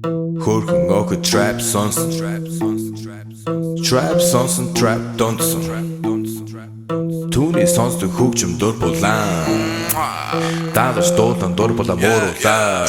Хөрхөн охид trap сонсон. Trap сонсон, trap донсон. Түүний сонсдог хөгжим дур булаан. Дагаж дуулан дур булаа мууруулаа.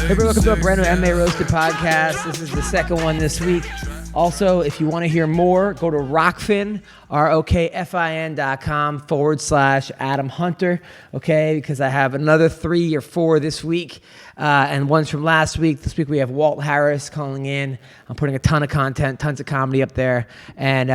Hey, welcome to a brand new MMA Roasted Podcast. This is the second one this week. Also, if you want to hear more, go to Rockfin, ROKFIN.com/Adam Hunter, okay? Because I have another 3 or 4 this week, and one's from last week. This week we have Walt Harris calling in. I'm putting a ton of content, tons of comedy up there, and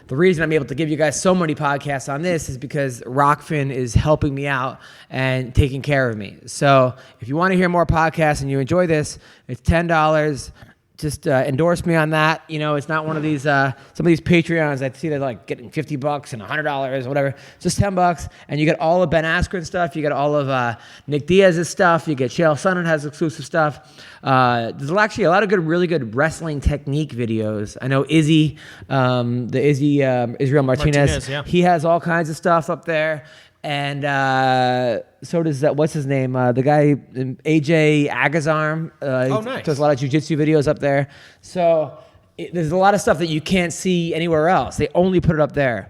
the reason I'm able to give you guys so many podcasts on this is because Rockfin is helping me out and taking care of me. So if you want to hear more podcasts and you enjoy this, it's $10. Just endorse me on that. You know, it's not one of these, some of these Patreons I see they're like getting $50 and $100 or whatever. It's just $10 and you get all of Ben Askren stuff. You get all of Nick Diaz's stuff. You get Chael Sonnen has exclusive stuff. There's actually a lot of really good wrestling technique videos. I know Izzy, Israel Martinez, yeah. He has all kinds of stuff up there. And so does what's his name? The guy, AJ Agazarm. Nice. Does a lot of jiu-jitsu videos up there. So there's a lot of stuff that you can't see anywhere else. They only put it up there.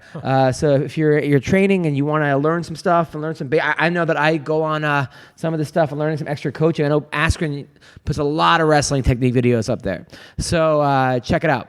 So if you're training and you want to learn some stuff and learn some, I know that I go on some of the stuff and learning some extra coaching. I know Askren puts a lot of wrestling technique videos up there. So check it out.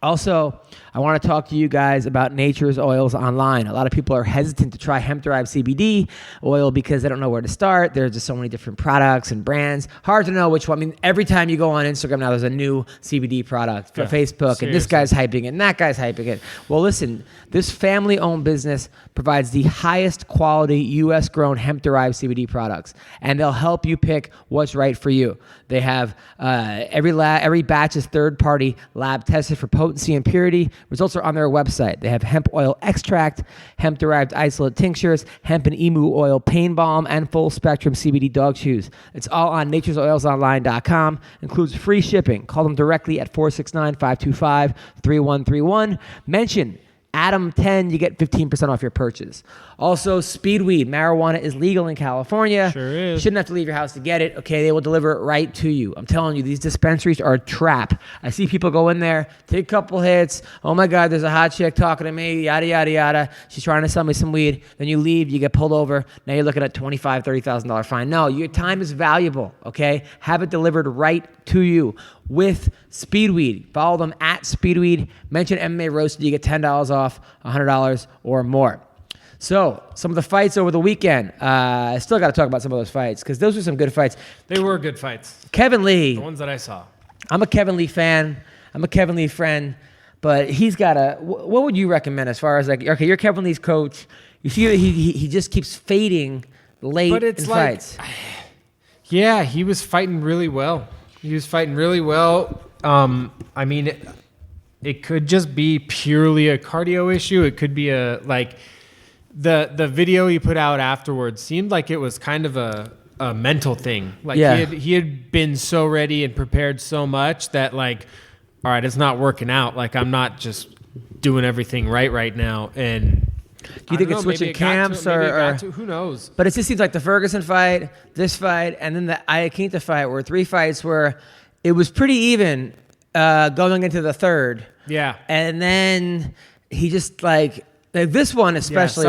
Also, I want to talk to you guys about Nature's Oils Online. A lot of people are hesitant to try hemp-derived CBD oil because they don't know where to start. There's just so many different products and brands. Hard to know which one. I mean, every time you go on Instagram now, there's a new CBD product for Facebook, seriously. and this guy's hyping it, and that guy's hyping it. Well, listen, this family-owned business provides the highest quality U.S.-grown hemp-derived CBD products, and they'll help you pick what's right for you. They have every batch is third-party lab tested for potency and purity. Results are on their website. They have hemp oil extract, hemp-derived isolate tinctures, hemp and emu oil pain balm, and full-spectrum CBD dog chews. It's all on naturesoilsonline.com. Includes free shipping. Call them directly at 469-525-3131. Mention Adam10, you get 15% off your purchase. Also, Speedweed. Marijuana is legal in California. Sure is. You shouldn't have to leave your house to get it. Okay, they will deliver it right to you. I'm telling you, these dispensaries are a trap. I see people go in there, take a couple hits. Oh my God, there's a hot chick talking to me, yada, yada, yada. She's trying to sell me some weed. Then you leave, you get pulled over. Now you're looking at $25,000, $30,000 fine. No, your time is valuable, okay? Have it delivered right to you with Speedweed. Follow them at Speedweed. Mention MMA Roasted. You get $10 off, $100 or more. So, some of the fights over the weekend. I still got to talk about some of those fights because those were some good fights. They were good fights. Kevin Lee. The ones that I saw. I'm a Kevin Lee fan. I'm a Kevin Lee friend. But he's got a... What would you recommend as far as like... Okay, you're Kevin Lee's coach. You see that he just keeps fading late in fights. Yeah, he was fighting really well. I mean, it could just be purely a cardio issue. It could be the video he put out afterwards seemed like it was kind of a mental thing. Like he had been so ready and prepared so much that like, all right, it's not working out. Like I'm not just doing everything right now. And do you think it's switching camps or who knows? But it just seems like the Ferguson fight, this fight, and then the Iaquinta fight were 3 fights where it was pretty even going into the third. Yeah. And then he just like this one especially.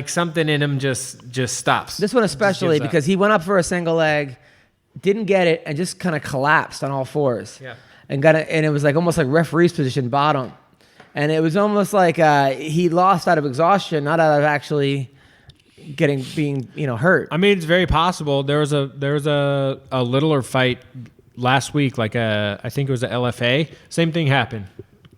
Something in him just stops. This one especially because he went up for a single leg, didn't get it, and just kind of collapsed on all fours. Yeah. And it was like almost like referee's position bottom. And it was almost like he lost out of exhaustion, not out of actually being hurt. I mean, it's very possible. There was a littler fight last week, like I think it was a LFA. Same thing happened.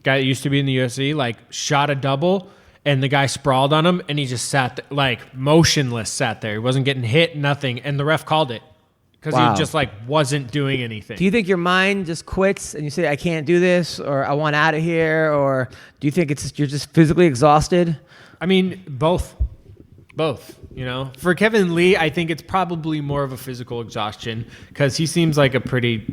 Guy that used to be in the UFC, like shot a double, and the guy sprawled on him, and he just sat like motionless, sat there. He wasn't getting hit, nothing, and the ref called it. Because he just like wasn't doing anything. Do you think your mind just quits and you say, I can't do this, or I want out of here, or do you think you're just physically exhausted? I mean, both. For Kevin Lee, I think it's probably more of a physical exhaustion because he seems like a pretty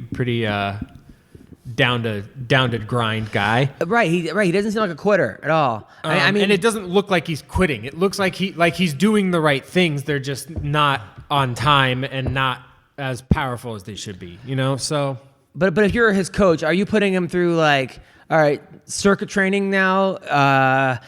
down to grind guy. Right. He doesn't seem like a quitter at all. I mean, and it doesn't look like he's quitting. It looks like he's doing the right things. They're just not on time and not as powerful as they should be. So. But if you're his coach, are you putting him through like, all right, circuit training now?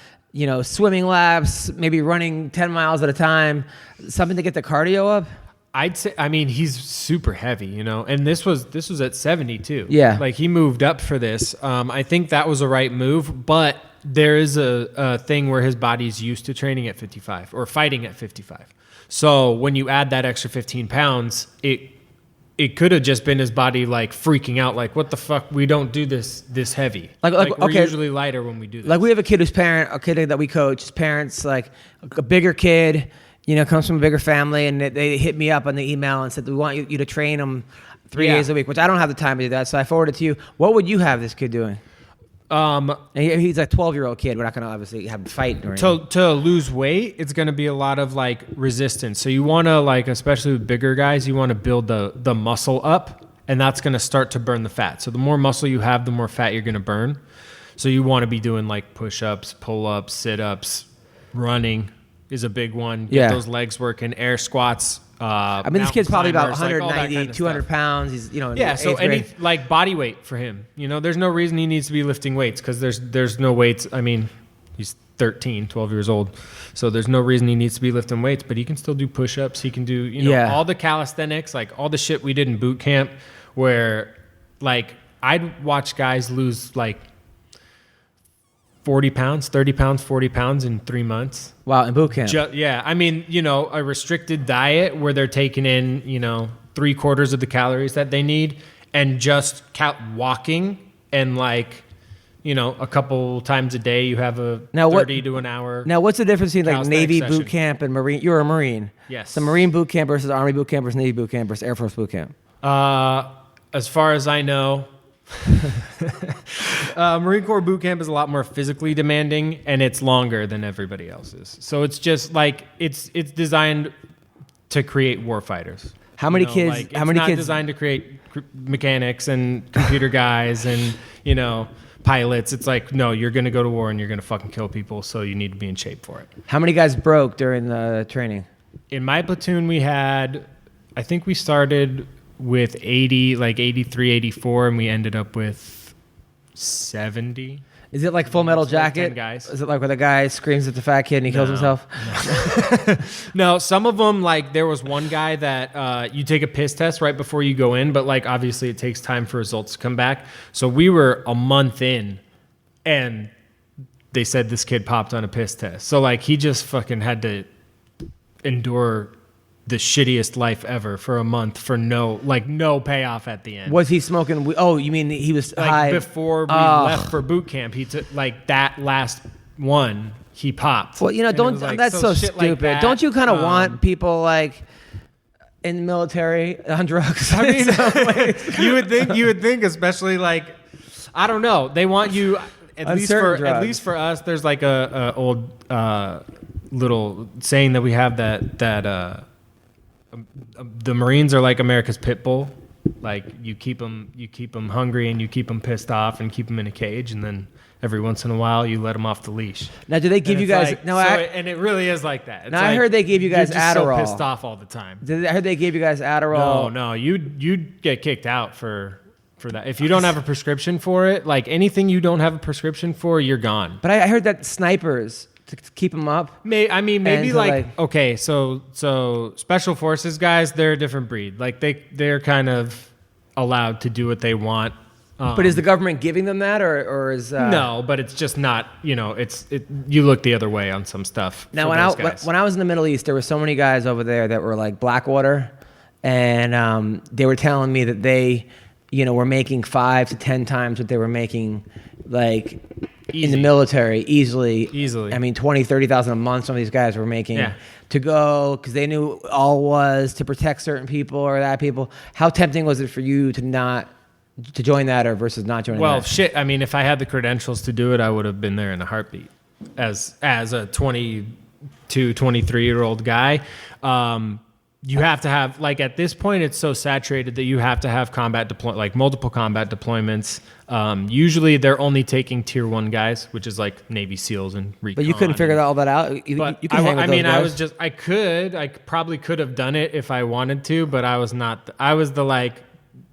Swimming laps, maybe running 10 miles at a time, something to get the cardio up? I'd say, he's super heavy, and this was at 72. Yeah. Like he moved up for this. I think that was a right move, but there is a thing where his body's used to training at 55 or fighting at 55. So when you add that extra 15 pounds, it could have just been his body like freaking out, like, what the fuck? We don't do this heavy. Like we're usually lighter when we do this. Like we have a kid that we coach, his parents, like a bigger kid, comes from a bigger family, and they hit me up on the email and said, we want you to train him 3 days a week, which I don't have the time to do that. So I forwarded it to you. What would you have this kid doing? He's a 12-year-old kid. We're not going to obviously have him fight or anything. To lose weight, it's going to be a lot of like resistance. So you want to, like, especially with bigger guys, you want to build the muscle up, and that's going to start to burn the fat. So the more muscle you have, the more fat you're going to burn. So you want to be doing like push-ups, pull-ups, sit-ups, running is a big one. Get those legs working, air squats. This kid's probably about 190, like 200 pounds. He's, so any like body weight for him. There's no reason he needs to be lifting weights because there's no weights. He's 12 years old. So there's no reason he needs to be lifting weights, but he can still do push-ups. He can do, all the calisthenics, like all the shit we did in boot camp where like I'd watch guys lose like 40 pounds, 30 pounds, 40 pounds in 3 months. Wow, in boot camp. A restricted diet where they're taking in, 3/4 of the calories that they need and just walking and like, a couple times a day you have a 30 to an hour. Now, what's the difference between like Navy boot camp and Marine? You're a Marine. Yes. So Marine boot camp versus Army boot camp versus Navy boot camp versus Air Force boot camp. As far as I know, Marine Corps boot camp is a lot more physically demanding and it's longer than everybody else's. So it's just like it's designed to create war fighters. How many kids? It's not designed to create mechanics and computer guys and pilots. It's like, no, you're going to go to war and you're going to fucking kill people, so you need to be in shape for it. How many guys broke during the training? In my platoon, I think we started with 80, like 83, 84, and we ended up with 70. Is it like Full Metal Jacket? Like 10 guys. Is it like where the guy screams at the fat kid and he kills himself? No, some of them, like there was one guy that you take a piss test right before you go in, but like obviously it takes time for results to come back. So we were a month in and they said this kid popped on a piss test. So like he just fucking had to endure the shittiest life ever for a month for no payoff at the end. Was he smoking? Oh, you mean he was like high? Before we left for boot camp, he took like that last one he popped. Well, that's so stupid. Like that. Don't you kind of want people like in the military on drugs? You would think, especially like, I don't know, they want you at least for us. There's like a old little saying that we have that the Marines are like America's pit bull. Like you keep them hungry and you keep them pissed off and keep them in a cage, and then every once in a while you let them off the leash. Now, do they give you guys? And it really is like that. Now, I heard they gave you guys Adderall. So pissed off all the time. I heard they gave you guys Adderall. No, you'd get kicked out for that if you don't have a prescription for it. Like anything you don't have a prescription for, you're gone. But I heard that snipers, to keep them up. Maybe okay, so special forces guys, they're a different breed. Like they're kind of allowed to do what they want. But is the government giving them that, or is no? But it's just not. You look the other way on some stuff. Now, when I was in the Middle East, there were so many guys over there that were like Blackwater, and they were telling me that they, were making 5 to 10 times what they were making, like. Easy. In the military, easily. I mean, 20, 30,000 a month. Some of these guys were making to go because they knew all was to protect certain people or that people. How tempting was it for you to join that or versus not joining? Well, that? shit. I mean, if I had the credentials to do it, I would have been there in a heartbeat. As a 22, 23-year-old guy, you have to have, like, at this point, it's so saturated that you have to have multiple combat deployments. Usually they're only taking tier 1 guys, which is like Navy SEALs and recon. But you couldn't figure all that out. You can hang with those guys. I probably could have done it if I wanted to, but I was not. I was the like,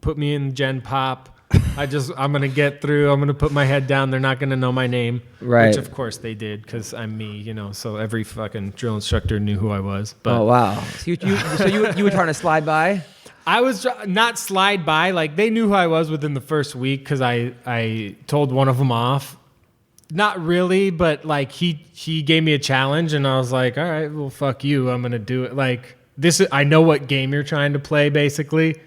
put me in Gen Pop. I'm going to get through. I'm going to put my head down. They're not going to know my name. Right. Which, of course, they did because I'm me, so every fucking drill instructor knew who I was. But oh, wow. So you were trying to slide by? I was not slide by. Like, they knew who I was within the first week because I told one of them off. Not really, but, like, he gave me a challenge, and I was like, all right, well, fuck you. I'm going to do it. Like, I know what game you're trying to play, basically.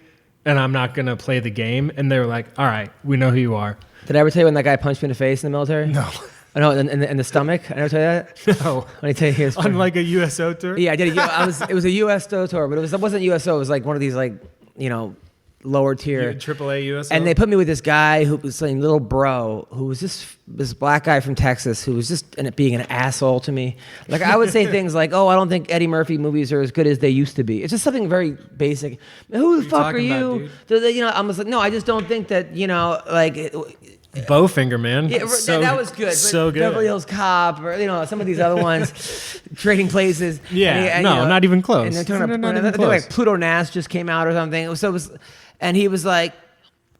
And I'm not going to play the game. And they were like, all right, we know who you are. Did I ever tell you when that guy punched me in the face in the military? No. I know, in the stomach. I never tell you that? No. Let me tell you his on like a USO tour? Yeah, I did. It was a USO tour, but it wasn't USO. It was like one of these, like, lower tier. AAA USO? And they put me with this guy who was like little bro, who was just this black guy from Texas who was just being an asshole to me. Like, I would say things like, oh, I don't think Eddie Murphy movies are as good as they used to be. It's just something very basic. Who the fuck are you? I was like, no, I just don't think that, like... Bowfinger, man. Yeah, that was good. So good. Beverly Hills Cop, or some of these other ones, Trading Places. Yeah, not even close. And they're talking about like Pluto Nash just came out or something. So it was, and he was like,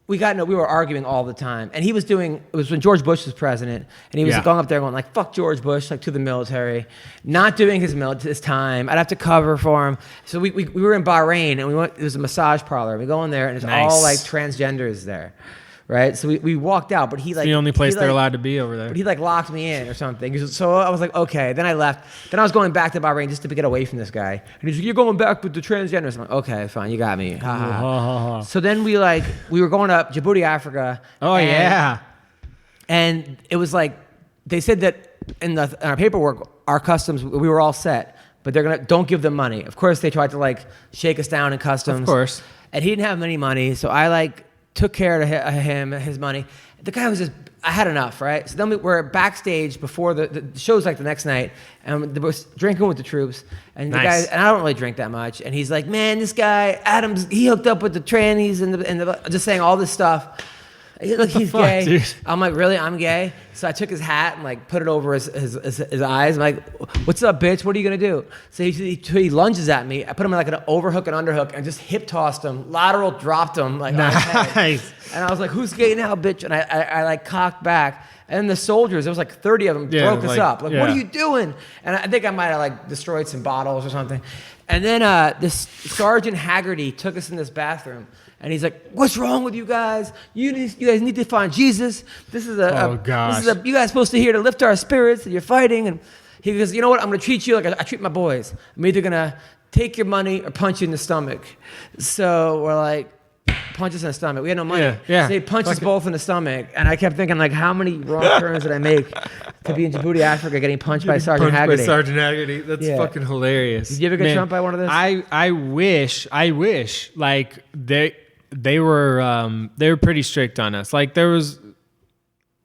we were arguing all the time, and it was when George Bush was president, and he was going up there going like, fuck George Bush, like, to the military, not doing his time. I'd have to cover for him. So we were in Bahrain, and it was a massage parlor. We go in there, and it's all like transgenders there. Right, so we walked out, but it's the only place they're allowed to be over there. But he like locked me in or something. So I was like, okay. Then I left. Then I was going back to Bahrain just to get away from this guy. And he's like, you're going back with the transgenders. I'm like, okay, fine, you got me. Ha, ha, ha. So then we were going up Djibouti, Africa. Oh yeah. And it was like they said that in our paperwork, our customs, we were all set, but don't give them money. Of course, they tried to like shake us down in customs. Of course. And he didn't have any money, so I took care of him, his money. The guy was I had enough, right? So then we were backstage before the show's like the next night, and we were drinking with the troops. And the guy, and I don't really drink that much. And he's like, man, this guy, Adams, he hooked up with the trannies and just saying all this stuff. Look, he's gay. Dude. I'm like, really? I'm gay? So I took his hat and like put it over his eyes. I'm like, what's up, bitch? What are you gonna do? So he lunges at me. I put him in like an overhook and underhook and just hip tossed him, lateral dropped him like nice. And I was like, who's gay now, bitch? And I like cocked back. And then the soldiers, there was like 30 of them, broke us up. Like, what are you doing? And I think I might have like destroyed some bottles or something. And then this Sergeant Haggerty took us in this bathroom. And he's like, "What's wrong with you guys? You guys need to find Jesus. This is you guys supposed to here to lift our spirits. And you're fighting." And he goes, "You know what? I'm gonna treat you like I treat my boys. I'm either gonna take your money or punch you in the stomach." So we're like, punch us in the stomach. We had no money. Yeah. So he punched us both in the stomach. And I kept thinking, like, how many wrong turns did I make to be in Djibouti, Africa, getting punched by Sergeant Haggerty? That's fucking hilarious. Did you ever get jumped by one of those? I wish. Like they were pretty strict on us. Like there was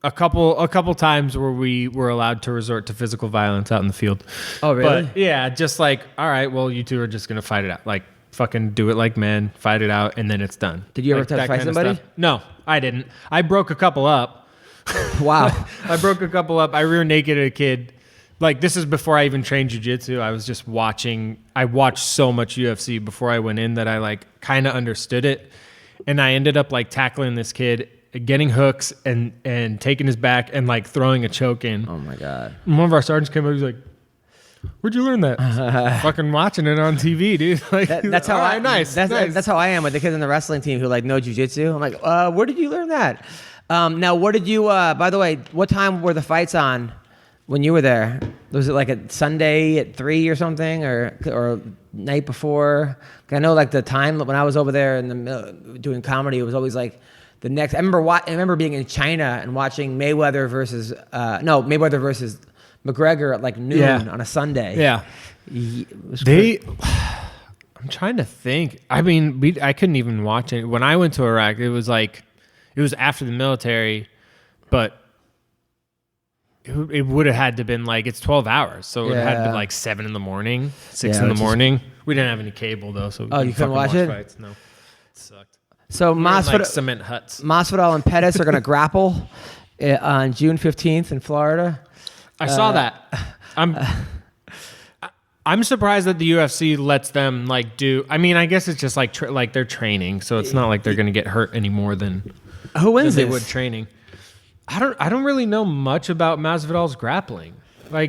a couple times where we were allowed to resort to physical violence out in the field. Oh, really? But yeah, just like, all right, well, you two are just gonna fight it out. Like fucking do it like men, fight it out, and then it's done. Did you ever have to fight somebody? No, I didn't. I broke a couple up. Wow. I broke a couple up. I rear naked a kid. Like, this is before I even trained jiu-jitsu. I was just watching. I watched so much UFC before I went in that I like kind of understood it. And I ended up like tackling this kid, getting hooks and taking his back and like throwing a choke in. Oh my God. And one of our sergeants came up, he was like, "Where'd you learn that?" Fucking watching it on TV, dude. Like, that's how nice. That's how I am with the kids in the wrestling team who like know jiu-jitsu. I'm like, where did you learn that? Now, what did you, by the way, what time were the fights on when you were there? Was it like a Sunday at 3 or something or night before? I know like the time when I was over there in doing comedy, it was always like the next. I remember being in China and watching Mayweather versus McGregor at like noon on a Sunday. Yeah, I'm trying to think. I mean, I couldn't even watch it when I went to Iraq. It was after the military, but it would have had to been like, it's 12 hours, so it had to be like 7 in the morning, 6 in the morning. We didn't have any cable though, so you couldn't watch it? Fights. No, it sucked. So Cement huts. Masvidal and Pettis are going to grapple on June 15th in Florida. I saw that. I'm surprised that the UFC lets them do. I mean, I guess it's just like they're training, so it's not like they're going to get hurt any more than who wins they this? would training. I don't really know much about Masvidal's grappling.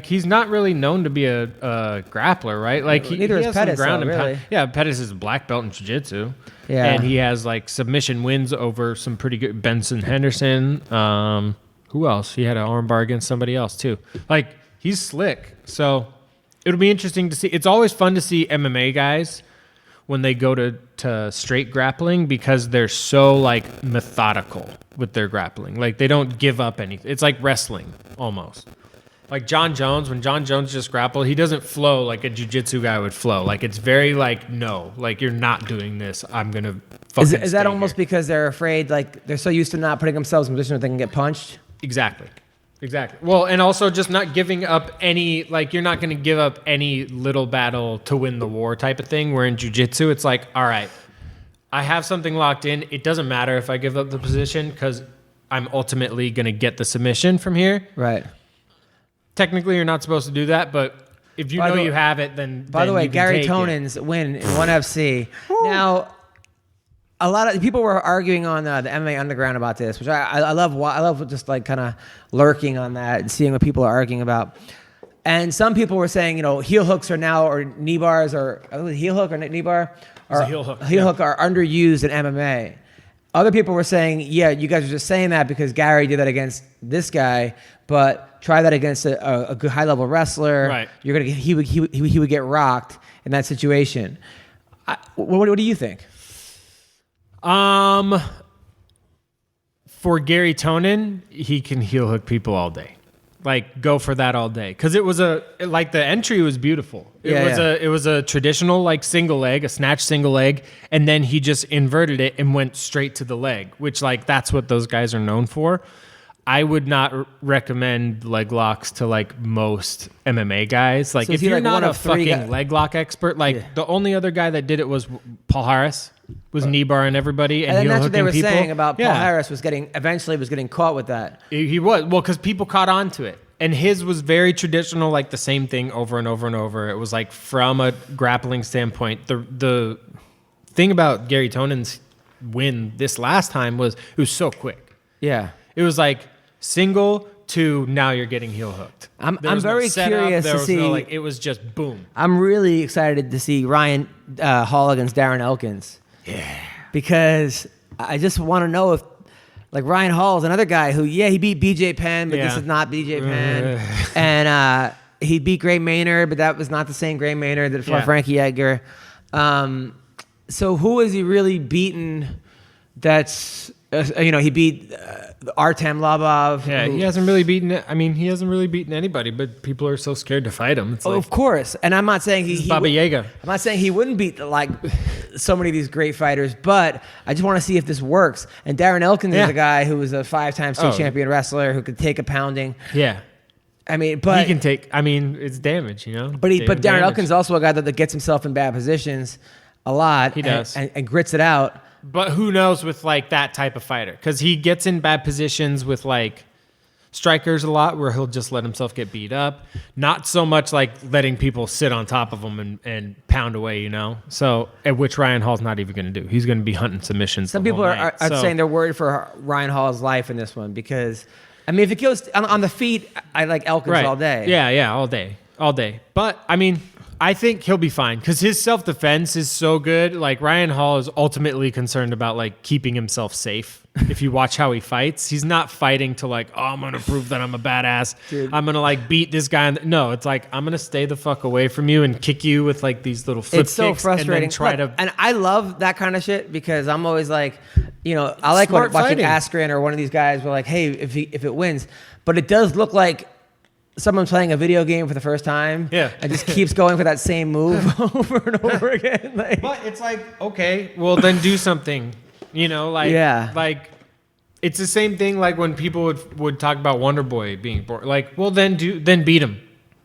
He's not really known to be a grappler, right? Neither is Pettis, really. Yeah, Pettis is a black belt in jiu-jitsu. Yeah. And he has submission wins over some pretty good Benson Henderson. Who else? He had an armbar against somebody else too. He's slick. So it'll be interesting to see. It's always fun to see MMA guys when they go to straight grappling because they're so methodical with their grappling. They don't give up anything. It's like wrestling almost. Like John Jones, when John Jones just grappled, he doesn't flow like a jiu-jitsu guy would flow. It's very no, you're not doing this. I'm going to fucking Is that stay almost here. because they're afraid, they're so used to not putting themselves in a position where they can get punched? Exactly. Well, and also just not giving up any, you're not going to give up any little battle to win the war type of thing, where in jiu-jitsu, it's all right, I have something locked in. It doesn't matter if I give up the position because I'm ultimately going to get the submission from here. Right. Technically, you're not supposed to do that, but if you know you have it, then By the way, you can Gary take Tonan's win in ONE FC. Now, a lot of people were arguing on the MMA Underground about this, which I love. I love just kind of lurking on that and seeing what people are arguing about. And some people were saying, heel hooks are now, or knee bars, or heel hook or knee bar, or heel hook are underused in MMA. Other people were saying, yeah, you guys are just saying that because Gary did that against this guy, but try that against a good high level wrestler. Right. You're gonna he would get rocked in that situation. What do you think? For Gary Tonin, he can heel hook people all day. Go for that all day. Cause it was the entry was beautiful. It was a traditional single leg, a snatch single leg. And then he just inverted it and went straight to the leg, which that's what those guys are known for. I would not recommend leg locks to most MMA guys. So if you're not a fucking leg lock expert, the only other guy that did it was Paul Harris, was knee barring everybody and that's what they were people. saying about Paul Harris was getting caught with that. He was because people caught on to it, and his was very traditional, the same thing over and over and over. It was from a grappling standpoint. The thing about Gary Tonin's win this last time was it was so quick. Yeah, it was single to now you're getting heel hooked. I'm very curious to see. It was just boom. I'm really excited to see Ryan Hall against Darren Elkins. Yeah, because I just want to know if Ryan Hall is another guy who he beat BJ Penn, but this is not BJ Penn, and he beat Gray Maynard, but that was not the same Gray Maynard that fought Frankie Edgar. So who has he really beaten? That's he beat Artem Lobov. Yeah, he hasn't really beaten. I mean, he hasn't really beaten anybody, but people are so scared to fight him. It's of course, and I'm not saying he Baba Yaga. I'm not saying he wouldn't beat so many of these great fighters, but I just want to see if this works. And Darren Elkins is a guy who was a 5-time state champion wrestler who could take a pounding. Yeah. I mean, but he can take. I mean, it's damage, But Darren Elkins is also a guy that gets himself in bad positions a lot. He does and grits it out. But who knows with that type of fighter? Because he gets in bad positions with strikers a lot, where he'll just let himself get beat up. Not so much letting people sit on top of him and pound away, So, at which Ryan Hall's not even going to do. He's going to be hunting submissions. Some people are saying they're worried for Ryan Hall's life in this one because, I mean, if it goes on the feet, I like Elkins all day. Yeah, all day. But I mean, I think he'll be fine because his self-defense is so good. Ryan Hall is ultimately concerned about keeping himself safe. If you watch how he fights, he's not fighting to I'm going to prove that I'm a badass. Dude. I'm going to beat this guy. No, it's I'm going to stay the fuck away from you and kick you with these little flip kicks. It's so frustrating. And I love that kind of shit because I'm always I like watching Askren or one of these guys where hey, if it wins, but it does look like someone playing a video game for the first time and just keeps going for that same move over and over again. But it's okay, well then do something. It's the same thing when people would talk about Wonder Boy being bored. Well then beat him.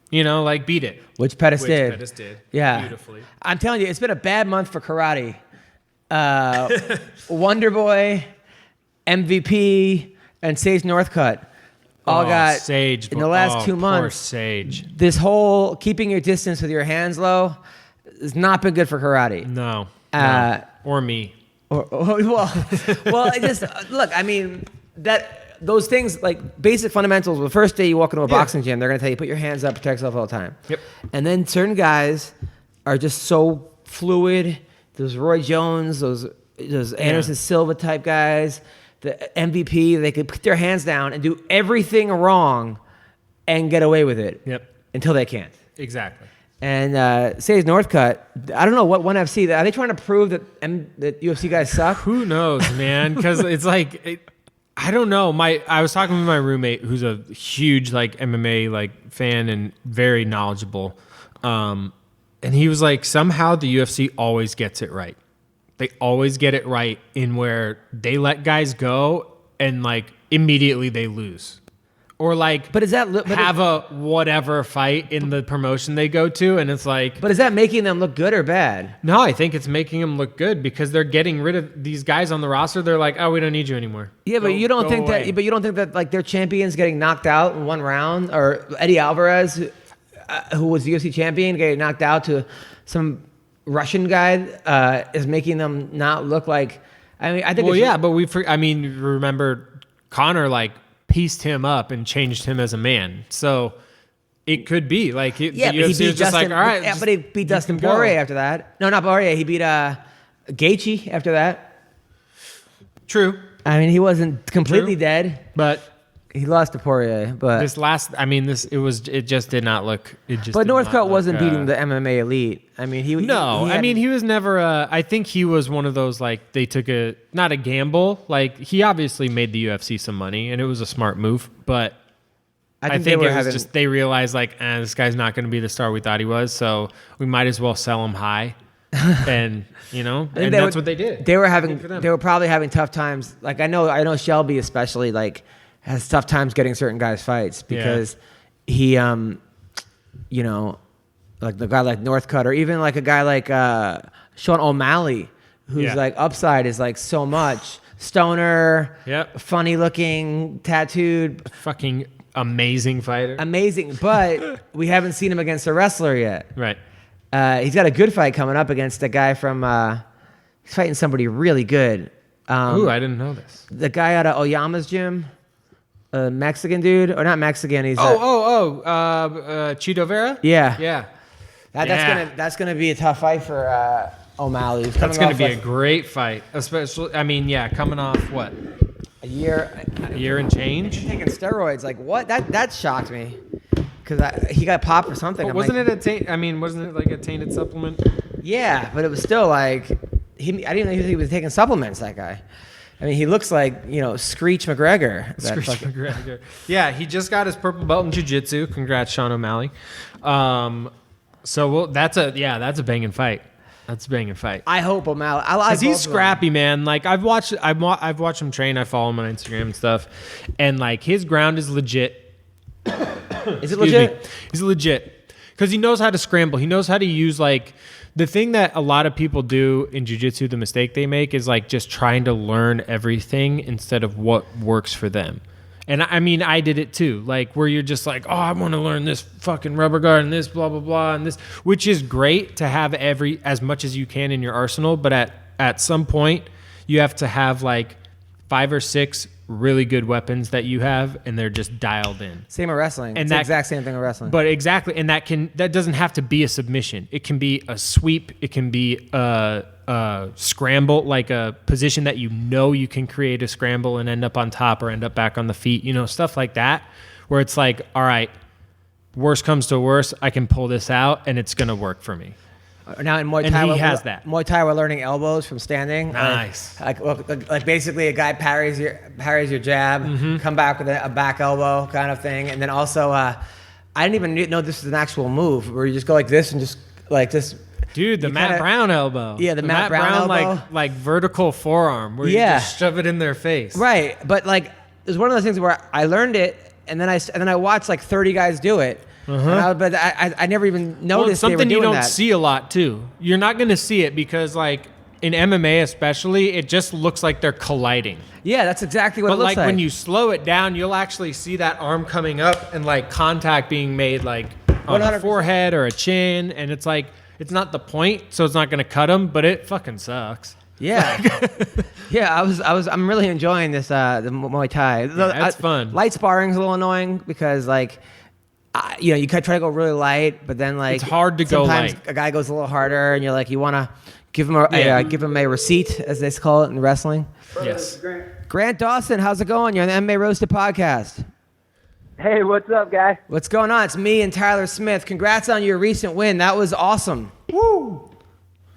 You know, like beat it. Which Pettis Which did. Pettis did. Yeah. Beautifully. I'm telling you, it's been a bad month for karate. Wonder Boy, MVP, and Sage Northcutt all got Sage in the last 2 months. Poor Sage. This whole keeping your distance with your hands low has not been good for karate. No. Or me. Well, it just look. I mean, those things like basic fundamentals. The first day you walk into a boxing gym, they're going to tell you put your hands up, protect yourself all the time. Yep. And then certain guys are just so fluid. Those Roy Jones, those Anderson Silva type guys, the MVP, they could put their hands down and do everything wrong and get away with it. Yep. Until they can't. Exactly. And Sage Northcutt, I don't know what ONE FC. Are they trying to prove that UFC guys suck? Who knows, man? Because it's like, I don't know. I was talking with my roommate, who's a huge like MMA like fan and very knowledgeable, and he was like, somehow the UFC always gets it right. They always get it right in where they let guys go and like immediately they lose. Or like, but is that have a whatever fight in the promotion they go to, and it's like. But is that making them look good or bad? No, I think it's making them look good because they're getting rid of these guys on the roster. They're like, oh, we don't need you anymore. Yeah, but you don't think that. But you don't think that like their champions getting knocked out in one round, or Eddie Alvarez, who was the UFC champion, getting knocked out to some Russian guy, is making them not look like. I mean, I think. Well, yeah, but remember Connor like pieced him up and changed him as a man. So it could be like the UFC was just like, all right. But he beat Dustin Poirier after that. No, not Poirier. He beat Gaethje after that. True. I mean, he wasn't completely dead, but he lost to Poirier. But it just did not look. But Northcutt wasn't beating the MMA elite. I mean, he was never. I think he was one of those like they took not a gamble. Like he obviously made the UFC some money, and it was a smart move. But I think it was just they realized like, this guy's not going to be the star we thought he was, so we might as well sell him high. And that's what they did. They were probably having tough times. Like I know Shelby especially like has tough times getting certain guys fights because he like the guy like Northcutt, or even like a guy like Sean O'Malley, who's like upside is like so much stoner, funny looking, tattooed, fucking amazing fighter, but we haven't seen him against a wrestler yet. Right. He's got a good fight coming up against a guy from. He's fighting somebody really good. Ooh, I didn't know this. The guy out of Oyama's gym. A Mexican dude, or not Mexican? He's Chito Vera. Yeah. That's gonna be a tough fight for O'Malley. That's gonna be a great fight, especially. I mean, coming off what? A year and change. Taking steroids, like what? That shocked me because he got popped for something. Wasn't it like a tainted supplement? Yeah, but it was still like I didn't know he was taking supplements. That guy. I mean, he looks like, Screech McGregor. McGregor. Yeah, he just got his purple belt in jiu-jitsu. Congrats, Sean O'Malley. That's a banging fight. That's a banging fight. I hope O'Malley. Because he's scrappy, man. Like I've watched him train. I follow him on Instagram and stuff, and like his ground is legit. Is it legit? He's legit because he knows how to scramble. He knows how to use like. The thing that a lot of people do in jiu-jitsu, the mistake they make is like just trying to learn everything instead of what works for them. And I mean, I did it too. Like where you're just like, oh, I want to learn this fucking rubber guard and this blah, blah, blah. And this, which is great to have as much as you can in your arsenal. But at some point you have to have like 5 or 6 really good weapons that you have, and they're just dialed in. Same with wrestling. And it's the exact same thing with wrestling. But exactly, and that doesn't have to be a submission. It can be a sweep. It can be a scramble, like a position that you can create a scramble and end up on top or end up back on the feet. Stuff like that, where it's like, all right, worst comes to worst, I can pull this out, and it's gonna work for me. Now in Muay Thai, and he has that. Muay Thai, we're learning elbows from standing. Nice. Like basically, a guy parries your jab, come back with a back elbow kind of thing, and then also, I didn't even know this was an actual move where you just go like this and just like this. Dude, the Matt Brown elbow. Yeah, the Matt Brown elbow. like vertical forearm where you just shove it in their face. Right, but like it was one of those things where I learned it, and then I watched like 30 guys do it. But I never even noticed Well, it's something they were doing you don't that. see a lot too. You're not going to see it because like in MMA especially, it just looks like they're colliding. Yeah, that's exactly what it But looks like when you slow it down, you'll actually see that arm coming up and like contact being made like on 100%. a forehead or a chin, and it's like it's not the point, so it's not going to cut them, but it fucking sucks. Yeah, yeah. I'm really enjoying this the Muay Thai. Yeah, it's fun. Light sparring's a little annoying because like, you try to go really light, but then like It's hard to go sometimes light. a guy goes a little harder, and you're like, you want to give him a receipt, as they call it in wrestling. Yes. Grant Dawson, how's it going? You're on the MMA Roasted Podcast. Hey, what's up, guy? What's going on? It's me and Tyler Smith. Congrats on your recent win. That was awesome. Woo!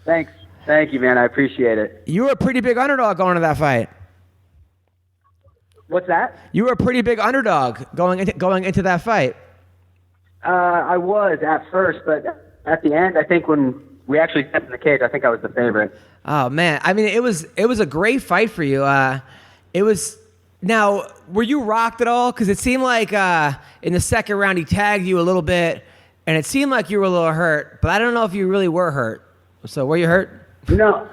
Thanks. Thank you, man. I appreciate it. You were a pretty big underdog going into that fight. What's that? You were a pretty big underdog going into that fight. I was at first, but at the end, I think when we actually stepped in the cage, I think I was the favorite. Oh man, I mean it was a great fight for you. It was. Now, were you rocked at all? Because it seemed like in the second round he tagged you a little bit, and it seemed like you were a little hurt. But I don't know if you really were hurt. So were you hurt? No,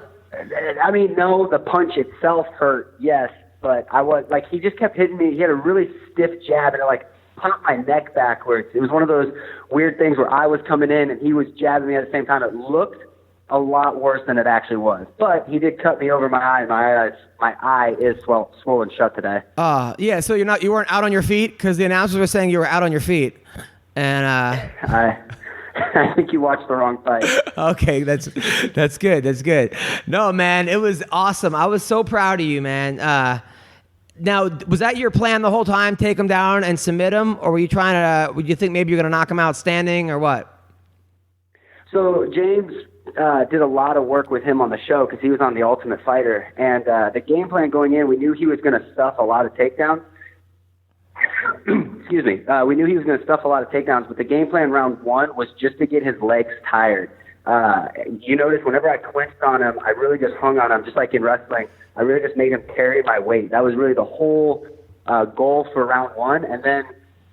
I mean, no, the punch itself hurt, yes, but I was, like, he just kept hitting me. He had a really stiff jab, and it, like, popped my neck backwards. It was one of those weird things where I was coming in, and he was jabbing me at the same time. It looked a lot worse than it actually was. But he did cut me over my eye. My eye is swollen shut today. Yeah. So you weren't out on your feet because the announcers were saying you were out on your feet, and I think you watched the wrong fight. Okay, that's good. That's good. No, man, it was awesome. I was so proud of you, man. Now, was that your plan the whole time? Take him down and submit him, or were you trying to? Would you think maybe you're gonna knock him out standing, or what? So James did a lot of work with him on the show because he was on The Ultimate Fighter, and the game plan going in, we knew he was going to stuff a lot of takedowns. Excuse me. We knew he was going to stuff a lot of takedowns, but the game plan round one was just to get his legs tired. You notice whenever I clinched on him, I really just hung on him, just like in wrestling. I really just made him carry my weight. That was really the whole goal for round one. And then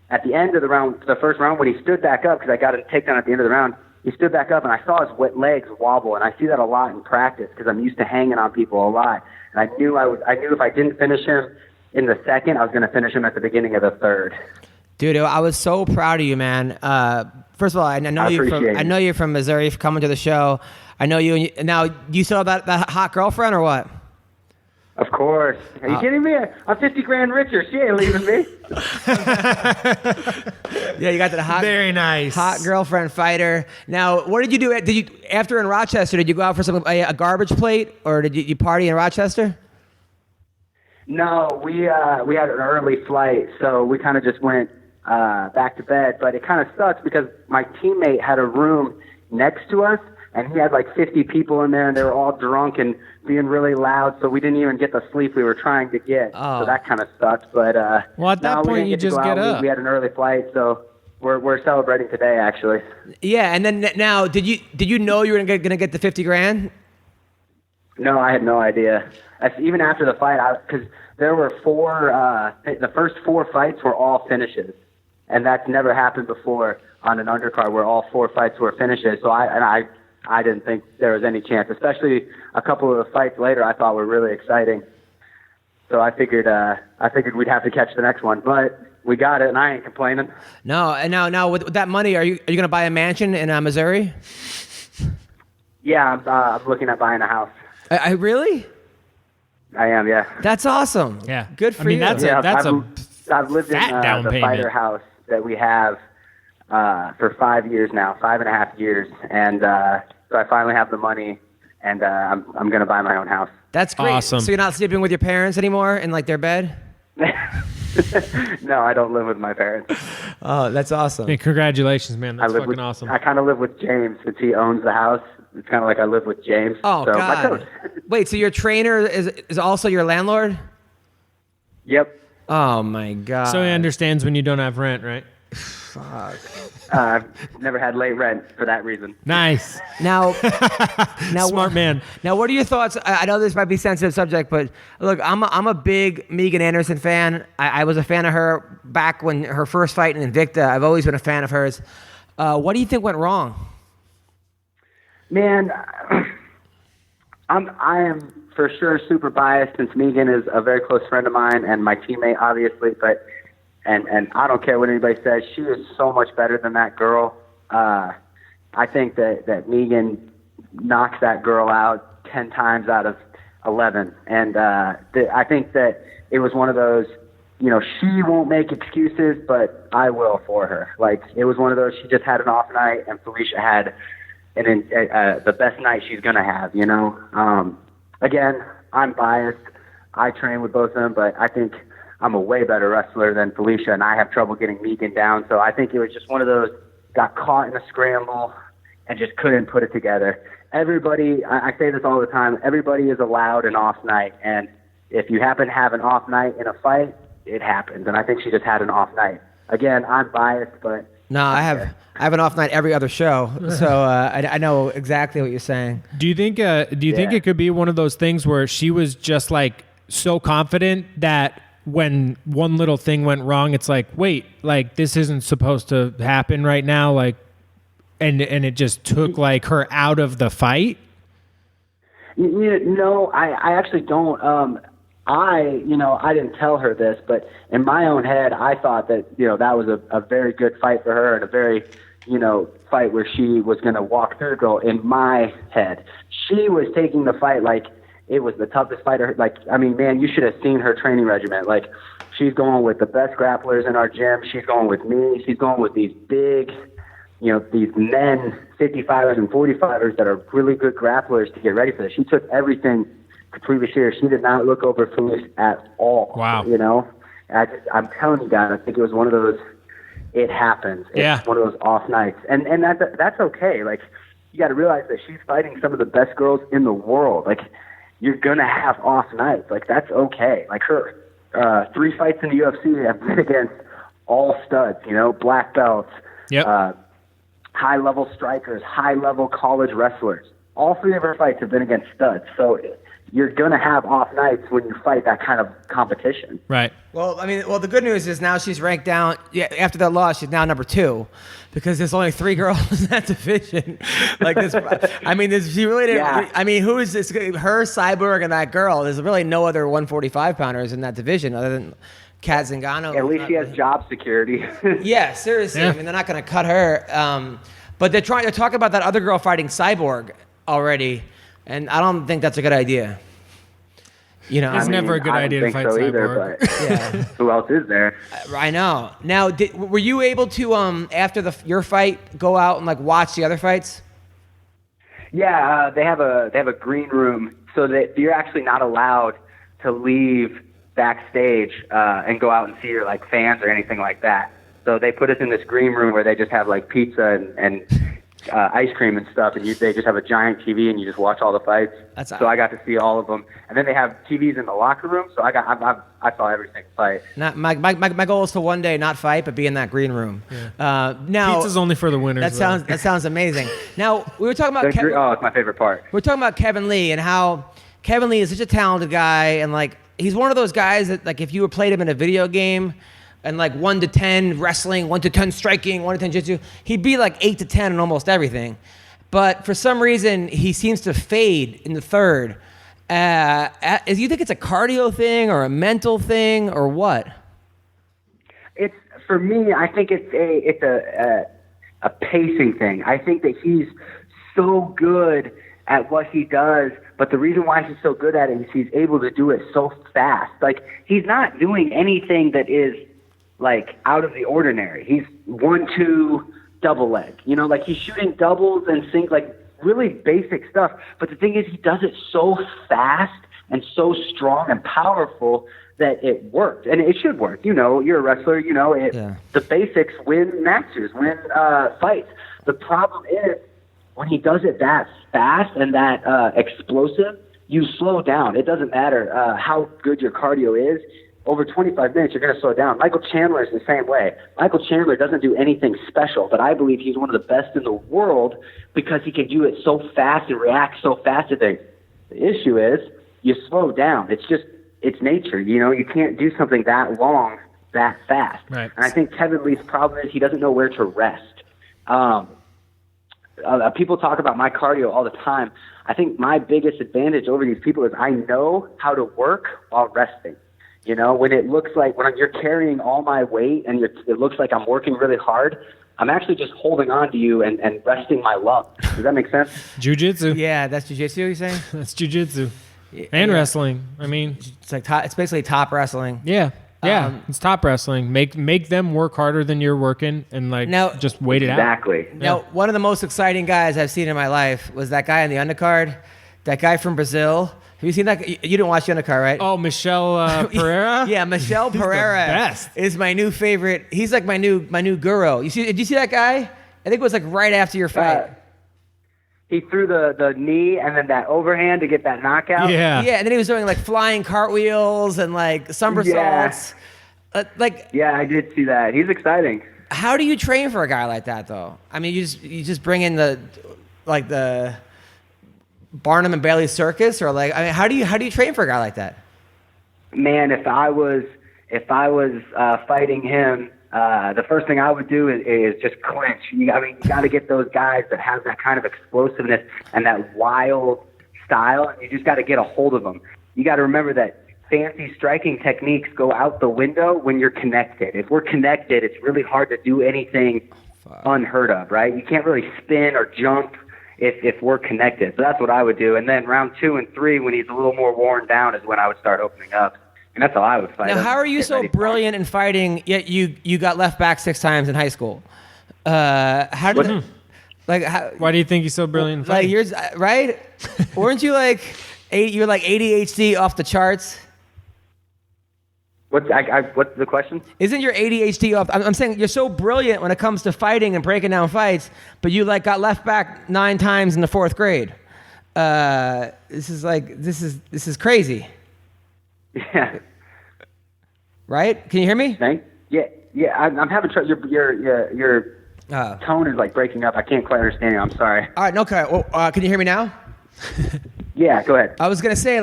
at the end of the first round, when he stood back up, because I got a takedown at the end of the round, he stood back up, and I saw his wet legs wobble, and I see that a lot in practice because I'm used to hanging on people a lot. And I knew if I didn't finish him in the second, I was going to finish him at the beginning of the third. Dude, I was so proud of you, man. First of all, I know you're from Missouri for coming to the show. I know you. Now, you still have that hot girlfriend or what? Of course. Are you kidding me? I'm 50 grand richer. She ain't leaving me. Yeah, you got that Very nice. hot girlfriend fighter. Now, what did you do? Did you after in Rochester? Did you go out for a garbage plate, or did you party in Rochester? No, we had an early flight, so we kind of just went back to bed. But it kind of sucks because my teammate had a room next to us, and he had like 50 people in there, and they were all drunk and being really loud, so we didn't even get the sleep we were trying to get. Oh. So that kind of sucked. But Well, at that point, you just get up. We had an early flight, so we're celebrating today, actually. Yeah, and then now, did you know you were gonna get the 50 grand? No, I had no idea. Even after the fight, because there were the first four fights were all finishes, and that's never happened before on an undercard where all four fights were finishes. So I didn't think there was any chance, especially a couple of the fights later I thought were really exciting. So I figured we'd have to catch the next one, but we got it, and I ain't complaining. No, and now with that money, are you gonna buy a mansion in Missouri? Yeah, I'm looking at buying a house. I really? I am, yeah. That's awesome. Yeah. Good for I mean, you. That's I've lived in fat down the payment. fighter house that we have for 5 years now, 5.5 years, and so I finally have the money, and I'm going to buy my own house. That's great. Awesome. So you're not sleeping with your parents anymore in like their bed? No, I don't live with my parents. Oh, that's awesome. Hey, congratulations, man. That's fucking awesome. I kind of live with James since he owns the house. It's kind of like I live with James. Oh, so my God. coach. Wait, so your trainer is also your landlord? Yep. Oh, my God. So he understands when you don't have rent, right? Fuck. I've never had late rent for that reason. Nice. Now, Smart man. Now, what are your thoughts? I know this might be a sensitive subject, but look, I'm a big Megan Anderson fan. I was a fan of her back when her first fight in Invicta. I've always been a fan of hers. What do you think went wrong? Man, I am for sure super biased since Megan is a very close friend of mine and my teammate, obviously. But and I don't care what anybody says. She is so much better than that girl. I think that Megan knocks that girl out 10 times out of 11. And I think that it was one of those, you know, she won't make excuses, but I will for her. Like, it was one of those, she just had an off night, and Felicia had the best night she's going to have, you know. Again, I'm biased. I train with both of them, but I think I'm a way better wrestler than Felicia, and I have trouble getting Megan down. So I think it was just one of those, got caught in a scramble and just couldn't put it together. Everybody, I say this all the time, everybody is allowed an off night, and if you happen to have an off night in a fight, it happens. And I think she just had an off night. Again, I'm biased, but No, I have an off night every other show, so I know exactly what you're saying. Do you think it could be one of those things where she was just like so confident that when one little thing went wrong, it's like, wait, like this isn't supposed to happen right now, like, and it just took like her out of the fight? No, I actually don't. I didn't tell her this, but in my own head, I thought that, you know, that was a very good fight for her and a very, you know, fight where she was going to walk through the girl. In my head, she was taking the fight like it was the toughest fight. Like, I mean, man, you should have seen her training regimen. Like, she's going with the best grapplers in our gym. She's going with me. She's going with these big, you know, these men, 55ers and 45ers that are really good grapplers to get ready for this. She took everything completely serious. She did not look over Felicia at all. Wow. You know, I'm telling you guys, I think it was one of those, it happens. It's one of those off nights. And that's okay. Like, you got to realize that she's fighting some of the best girls in the world. Like, you're going to have off nights. Like, that's okay. Like, her 3 fights in the UFC have been against all studs, you know, black belts, high-level strikers, high-level college wrestlers. All 3 of her fights have been against studs. So you're going to have off nights when you fight that kind of competition. Right. Well, I mean, the good news is now she's ranked down. Yeah, after that loss, she's now number 2 because there's only 3 girls in that division. Like this, I mean, she really didn't. Yeah. I mean, who is this? Her, Cyborg, and that girl. There's really no other 145 pounders in that division other than Kat Zingano. At least she has job security. Yeah, seriously. Yeah. I mean, they're not going to cut her. But they're talking about that other girl fighting Cyborg already, and I don't think that's a good idea. You know, It's never a good idea to fight Cyborg. But yeah. who else is there? I know. Now, were you able to, after your fight, go out and like watch the other fights? Yeah, they have a green room, so that you're actually not allowed to leave backstage and go out and see your like fans or anything like that. So they put us in this green room where they just have like pizza and ice cream and stuff, and they just have a giant TV and you just watch all the fights. So I got to see all of them, and then they have TVs in the locker room, so I saw every single fight. My goal is to one day not fight, but be in that green room. Yeah. Now pizza's only for the winners. That sounds amazing. Now we were talking about it's my favorite part. We're talking about Kevin Lee and how Kevin Lee is such a talented guy, and like he's one of those guys that like if you played him in a video game. And like 1 to 10 wrestling, 1 to 10 striking, 1 to 10 jiu-jitsu, he'd be like 8 to 10 in almost everything. But for some reason, he seems to fade in the third. Do you think it's a cardio thing or a mental thing or what? It's for me. I think it's a pacing thing. I think that he's so good at what he does, but the reason why he's so good at it is he's able to do it so fast. Like, he's not doing anything that is like out of the ordinary. He's 1-2 double leg, you know, like he's shooting doubles and things like really basic stuff. But the thing is, he does it so fast and so strong and powerful that it worked, and it should work. You know, you're a wrestler. You know, the basics win matches, win fights. The problem is when he does it that fast and that explosive, you slow down. It doesn't matter how good your cardio is. over 25 minutes, you're going to slow down. Michael Chandler is the same way. Michael Chandler doesn't do anything special, but I believe he's one of the best in the world because he can do it so fast and react so fast to things. The issue is you slow down. It's nature. You know, you can't do something that long, that fast. Right. And I think Kevin Lee's problem is he doesn't know where to rest. People talk about my cardio all the time. I think my biggest advantage over these people is I know how to work while resting. You know, when you're carrying all my weight and it looks like I'm working really hard, I'm actually just holding on to you and resting my lungs. Does that make sense? Jiu-jitsu. Yeah, that's jiu-jitsu, you're saying? That's jiu-jitsu. And wrestling. I mean, it's like it's basically top wrestling. Yeah. It's top wrestling. Make them work harder than you're working and just wait it out. Exactly. Now, one of the most exciting guys I've seen in my life was that guy on the undercard, that guy from Brazil. Have you seen that? You didn't watch the undercard, right? Oh, Michelle Pereira? Yeah, Michelle Pereira best. is my new favorite. He's like my new guru. Did you see that guy? I think it was like right after your fight. He threw the knee and then that overhand to get that knockout. Yeah. Yeah, and then he was doing like flying cartwheels and like somersaults. Yeah, I did see that. He's exciting. How do you train for a guy like that, though? I mean, you just bring in the Barnum and Bailey circus, or how do you train for a guy like that? Man, if I was fighting him, the first thing I would do is just clinch. You got to get those guys that have that kind of explosiveness and that wild style, and you just got to get a hold of them. You got to remember that fancy striking techniques go out the window when you're connected. If we're connected, it's really hard to do anything unheard of, right? You can't really spin or jump if we're connected. So that's what I would do. And then round 2 and 3, when he's a little more worn down, is when I would start opening up. And that's how I would fight. Now, how are you so brilliant in fighting, yet you got left back 6 times in high school? How did Why do you think he's so brilliant in fighting? Yours, right? Weren't you you're like ADHD off the charts? What's the question? Isn't your ADHD off? I'm saying you're so brilliant when it comes to fighting and breaking down fights, but you got left back 9 times in the 4th grade. This is crazy. Yeah. Right? Can you hear me? Yeah. I'm having trouble. Your tone is breaking up. I can't quite understand you. I'm sorry. All right. No. Okay. Well, can you hear me now? Yeah. Go ahead. I was gonna say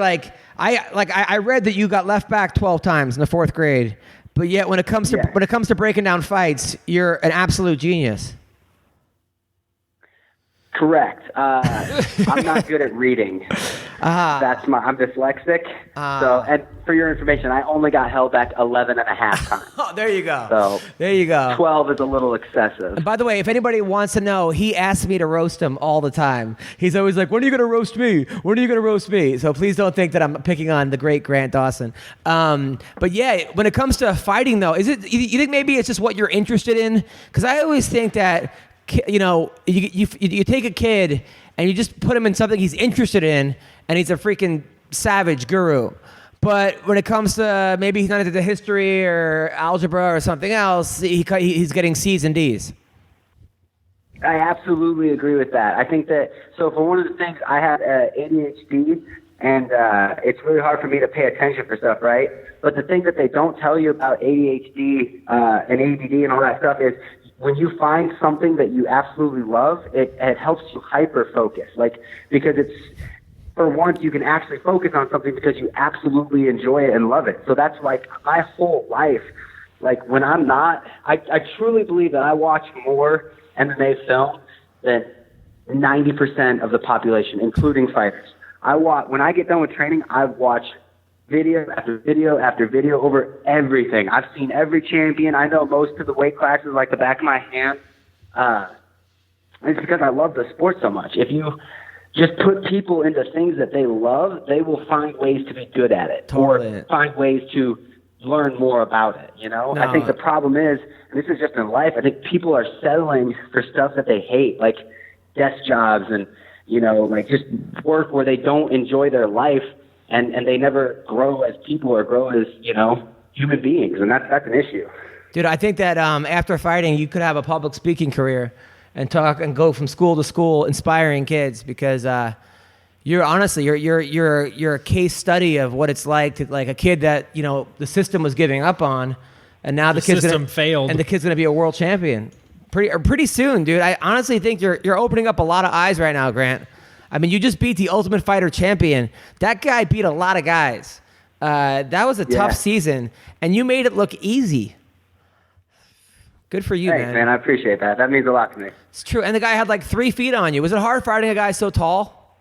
I read that you got left back 12 times in the 4th grade, but yet when it comes to breaking down fights, you're an absolute genius. Correct. I'm not good at reading. I'm dyslexic. And for your information, I only got held back 11 and a half times. Oh, there you go. So there you go. 12 is a little excessive. And by the way, if anybody wants to know, he asks me to roast him all the time. He's always like, when are you going to roast me? When are you going to roast me? So please don't think that I'm picking on the great Grant Dawson. But yeah, when it comes to fighting though, you think maybe it's just what you're interested in? Because I always think that, you take a kid and you just put him in something he's interested in, and he's a freaking savage guru. But when it comes to maybe he's not into the history or algebra or something else, he's getting C's and D's. I absolutely agree with that. I think that, so for one of the things, I have ADHD, and it's really hard for me to pay attention for stuff, right? But the thing that they don't tell you about ADHD and ADD and all that stuff is, when you find something that you absolutely love, it helps you hyper-focus. Because it's, for once, you can actually focus on something because you absolutely enjoy it and love it. So that's my whole life. When I'm not, I truly believe that I watch more MMA film than 90% of the population, including fighters. When I get done with training, I watch video after video after video over everything. I've seen every champion. I know most of the weight classes like the back of my hand. It's because I love the sport so much. If you just put people into things that they love, they will find ways to be good at it. Totally. Or find ways to learn more about it, No. I think the problem is, and this is just in life, I think people are settling for stuff that they hate, like desk jobs and, just work where they don't enjoy their life. And they never grow as people or grow as, human beings. And that's an issue. Dude, I think that after fighting, you could have a public speaking career and talk and go from school to school inspiring kids because, You're honestly, you're a case study of what it's like to like a kid that, you know, the system was giving up on, and now the kid's system failed, and the kid's gonna be a world champion pretty soon, dude. I honestly think you're opening up a lot of eyes right now, Grant. I mean, you just beat the Ultimate Fighter champion. That guy beat a lot of guys. That was a tough season, and you made it look easy. Good for you, Thanks, man. I appreciate that. That means a lot to me. It's true. And the guy had like 3 feet on you. Was it hard fighting a guy so tall?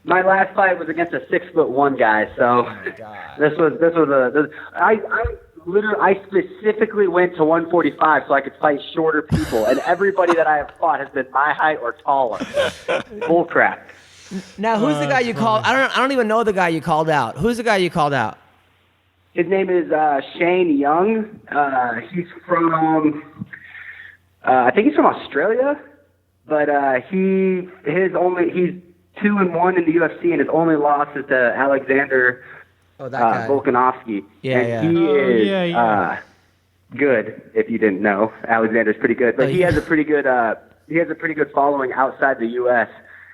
My last fight was against a 6'1" guy, so I specifically went to 145 so I could fight shorter people, and everybody that I have fought has been my height or taller. Bull crap. Now, who's the guy you called? I don't even know the guy you called out. Who's the guy you called out? His name is Shane Young. He's from, I think he's from Australia, but he's 2-1 in the UFC, and his only loss is to Alexander Volkanovski. He is good. If you didn't know, Alexander's pretty good, but he has a pretty good following outside the U.S.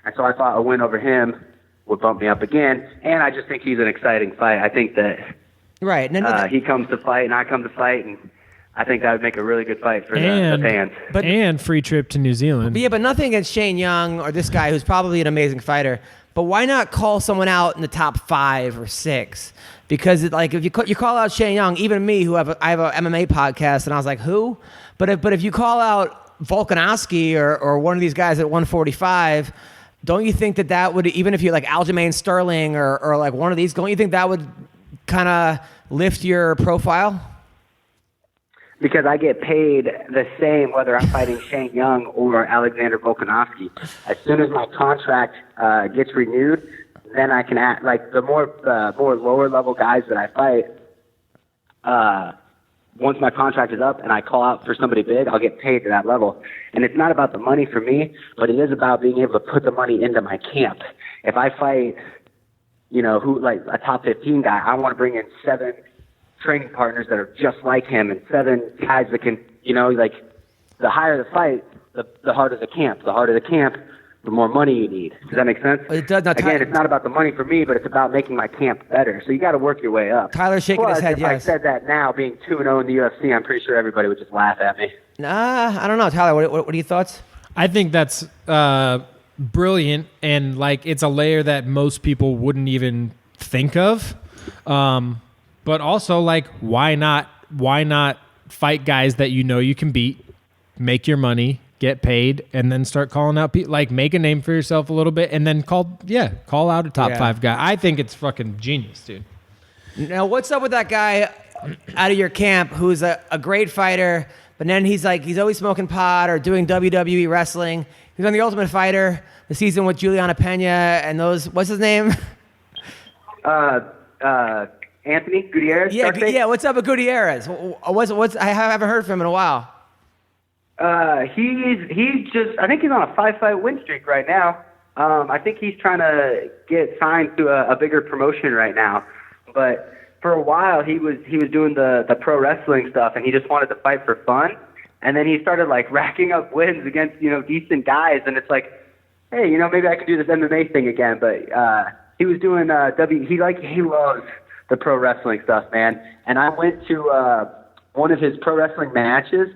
And so I thought a win over him would bump me up again, and I just think he's an exciting fight. I think that. Right. He comes to fight, and I come to fight, and I think that would make a really good fight for the fans. And free trip to New Zealand. But nothing against Shane Young or this guy who's probably an amazing fighter. But why not call someone out in the top 5 or 6? Because if you call out Shane Young, even me, I have a MMA podcast, and I was like, who? But if you call out Volkanovski or one of these guys at 145, don't you think that would, even if you like Aljamain Sterling or like one of these, don't you think that would kind of lift your profile? Because I get paid the same whether I'm fighting Shane Young or Alexander Volkanovski. As soon as my contract gets renewed, then I can act like the more lower level guys that I fight. Once my contract is up and I call out for somebody big, I'll get paid to that level. And it's not about the money for me, but it is about being able to put the money into my camp. If I fight, who like a top 15 guy, I want to bring in 7 training partners that are just like him and 7 guys that can, like the higher the fight, the harder the camp. The harder the camp, the more money you need. Does that make sense? It does. Again, it's not about the money for me, but it's about making my camp better. So you got to work your way up. Tyler's shaking his head, if I said that now, being 2-0 in the UFC, I'm pretty sure everybody would just laugh at me. Nah, I don't know. Tyler, what are your thoughts? I think that's brilliant, and like it's a layer that most people wouldn't even think of. But also, like, why not fight guys that you can beat, make your money, get paid, and then start calling out people, like make a name for yourself a little bit, and then call out a top 5 guy. I think it's fucking genius, dude. Now, what's up with that guy out of your camp who's a great fighter, but then he's always smoking pot or doing WWE wrestling. He's on the Ultimate Fighter, the season with Juliana Pena and those. What's his name? Anthony Gutierrez. Yeah. What's up with Gutierrez? I haven't heard from him in a while. He's just, I think he's on a 5-fight win streak right now. I think he's trying to get signed to a bigger promotion right now. But for a while, he was doing the pro wrestling stuff, and he just wanted to fight for fun. And then he started like racking up wins against, decent guys. And it's like, hey, maybe I could do this MMA thing again. But, he was doing, he loves the pro wrestling stuff, man. And I went to, one of his pro wrestling matches,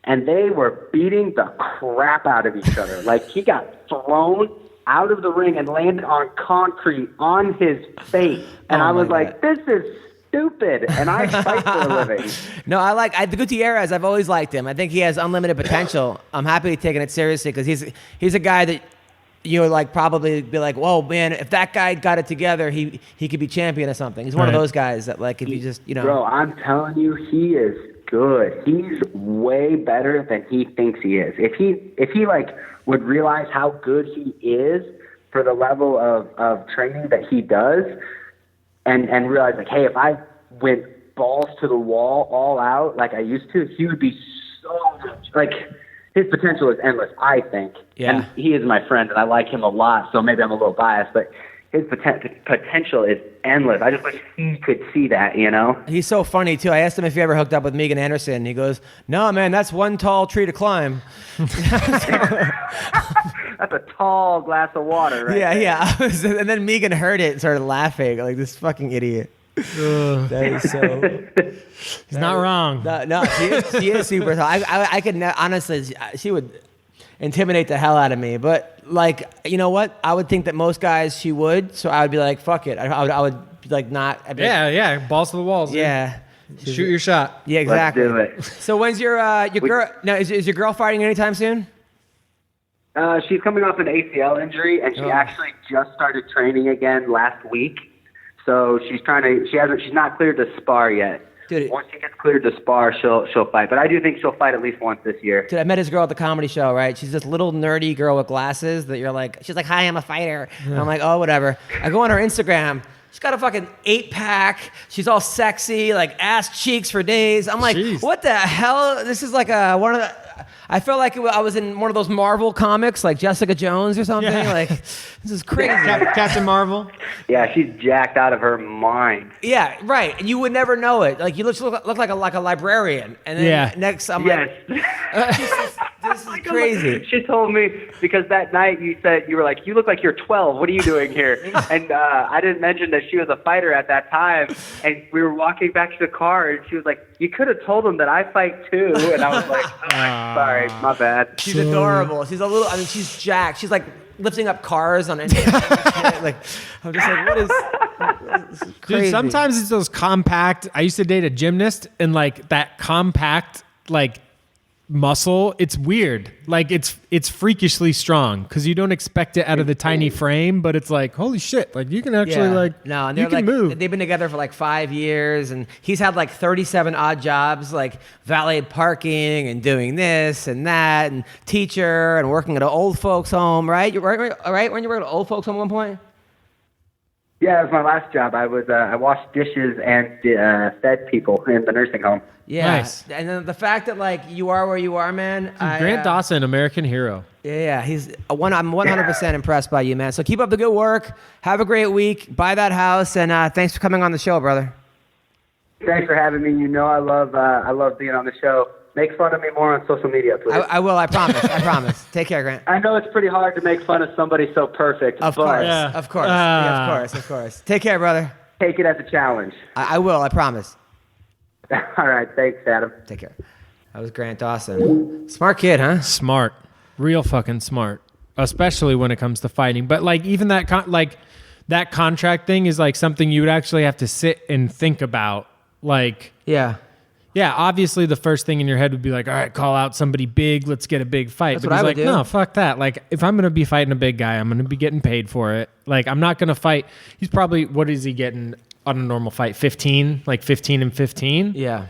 and they were beating the crap out of each other. Like, he got thrown out of the ring and landed on concrete on his face. And I was like, this is stupid. And I fight for a living. No, the Gutierrez, I've always liked him. I think he has unlimited potential. I'm happy taking it seriously because he's a guy that like probably be like, whoa, man, if that guy got it together, he could be champion or something. He's one of those guys that, like, if you just, Bro, I'm telling you, he is good. He's way better than he thinks he is. If he like would realize how good he is for the level of training that he does, and realize like, hey, if I went balls to the wall all out like I used to, he would be so much like. His potential is endless, I think. Yeah. And he is my friend, and I like him a lot, so maybe I'm a little biased, but his potential is endless. I just wish he could see that, He's so funny, too. I asked him if he ever hooked up with Megan Anderson. He goes, no, man, that's one tall tree to climb. That's a tall glass of water, right? Yeah. And then Megan heard it and started laughing like this fucking idiot. That is so. He's not wrong. No, she is super tall. I could honestly, she would intimidate the hell out of me. But like, you know what? I would think that most guys she would. So I would be like, fuck it. I would be like not. I'd be like, Yeah. Balls to the walls. Dude. Yeah. Shoot your shot. Yeah, exactly. Let's do it. So when's your girl? Now is your girl fighting anytime soon? She's coming off an ACL injury, and she actually just started training again last week. So she's not cleared to spar yet. Dude, once she gets cleared to spar, she'll fight. But I do think she'll fight at least once this year. Dude, I met this girl at the comedy show, right? She's this little nerdy girl with glasses that you're like, she's like, hi, I'm a fighter. Yeah. And I'm like, oh, whatever. I go on her Instagram. She's got a fucking 8-pack. She's all sexy, like ass cheeks for days. I'm like, Jeez. What the hell? This is like one of the. I felt like I was in one of those Marvel comics, like Jessica Jones or something. Yeah. Like, this is crazy. Captain Marvel. Yeah, she's jacked out of her mind. Yeah, right. And you would never know it. Like you look like a librarian. And then next, I'm like, this is crazy. She told me because that night you said you were like, you look like you're 12. What are you doing here? And I didn't mention that she was a fighter at that time. And we were walking back to the car, and she was like, you could have told him that I fight too. And I was like, sorry, my bad. She's adorable. She's a little. I mean, she's jacked. She's like lifting up cars on anything. Like, I'm just like, what is? This is crazy. Dude, sometimes it's those compact. I used to date a gymnast, and like that compact, like muscle, it's weird. Like it's freakishly strong because you don't expect it out of the tiny frame, but it's like, holy shit, like you can actually and you can move. They've been together for like 5 years, and he's had like 37 odd jobs, like valet parking and doing this and that and teacher and working at an old folks home, right? You're right when you worked at an old folks home at one point? Yeah, it was my last job. I was I washed dishes and fed people in the nursing home. Yeah, nice. And then the fact that like you are where you are, man. Grant Dawson, American hero. Yeah, he's I'm 100% impressed by you, man. So keep up the good work. Have a great week. Buy that house, and thanks for coming on the show, brother. Thanks for having me. You know I love being on the show. Make fun of me more on social media, please. I will. I promise. I promise. Take care, Grant. I know it's pretty hard to make fun of somebody so perfect. Of course. Of course. Take care, brother. Take it as a challenge. I will. I promise. All right. Thanks, Adam. Take care. That was Grant Dawson. Smart kid, huh? Smart. Real fucking smart. Especially when it comes to fighting. But like even that that contract thing is like something you would actually have to sit and think about. Like yeah, obviously the first thing in your head would be like, all right, call out somebody big, let's get a big fight. That's but what he's I would like, do. no, fuck that. Like, if I'm going to be fighting a big guy, I'm going to be getting paid for it. Like, I'm not going to fight. He's probably, what is he getting on a normal fight? 15? Like 15 and 15? Yeah.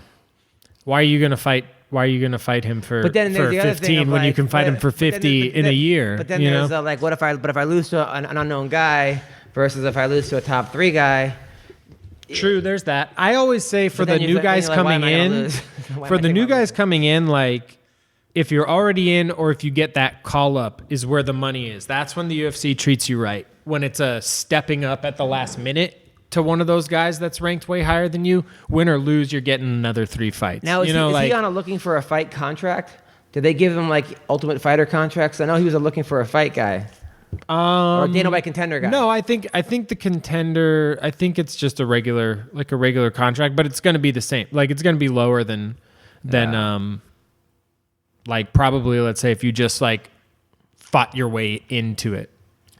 Why are you going to fight? Why are you going to fight him for 15 when you can fight him for 50 in a year? But then you there's know? like, if I lose to an unknown guy versus if I lose to a top 3 guy. True, there's that. I always say for the new guys coming in, like if you're already in or if you get that call up is where the money is. That's when the UFC treats you right. When it's a stepping up at the last minute to one of those guys that's ranked way higher than you, win or lose, you're getting another 3 fights. Now, is he on a looking for a fight contract? Did they give him like Ultimate Fighter contracts? I know he was looking for a fight guy. Or a Dana White contender guy. No, I think the contender. I think it's just a regular contract, but it's going to be the same. Like it's going to be lower than like probably let's say if you just like fought your way into it.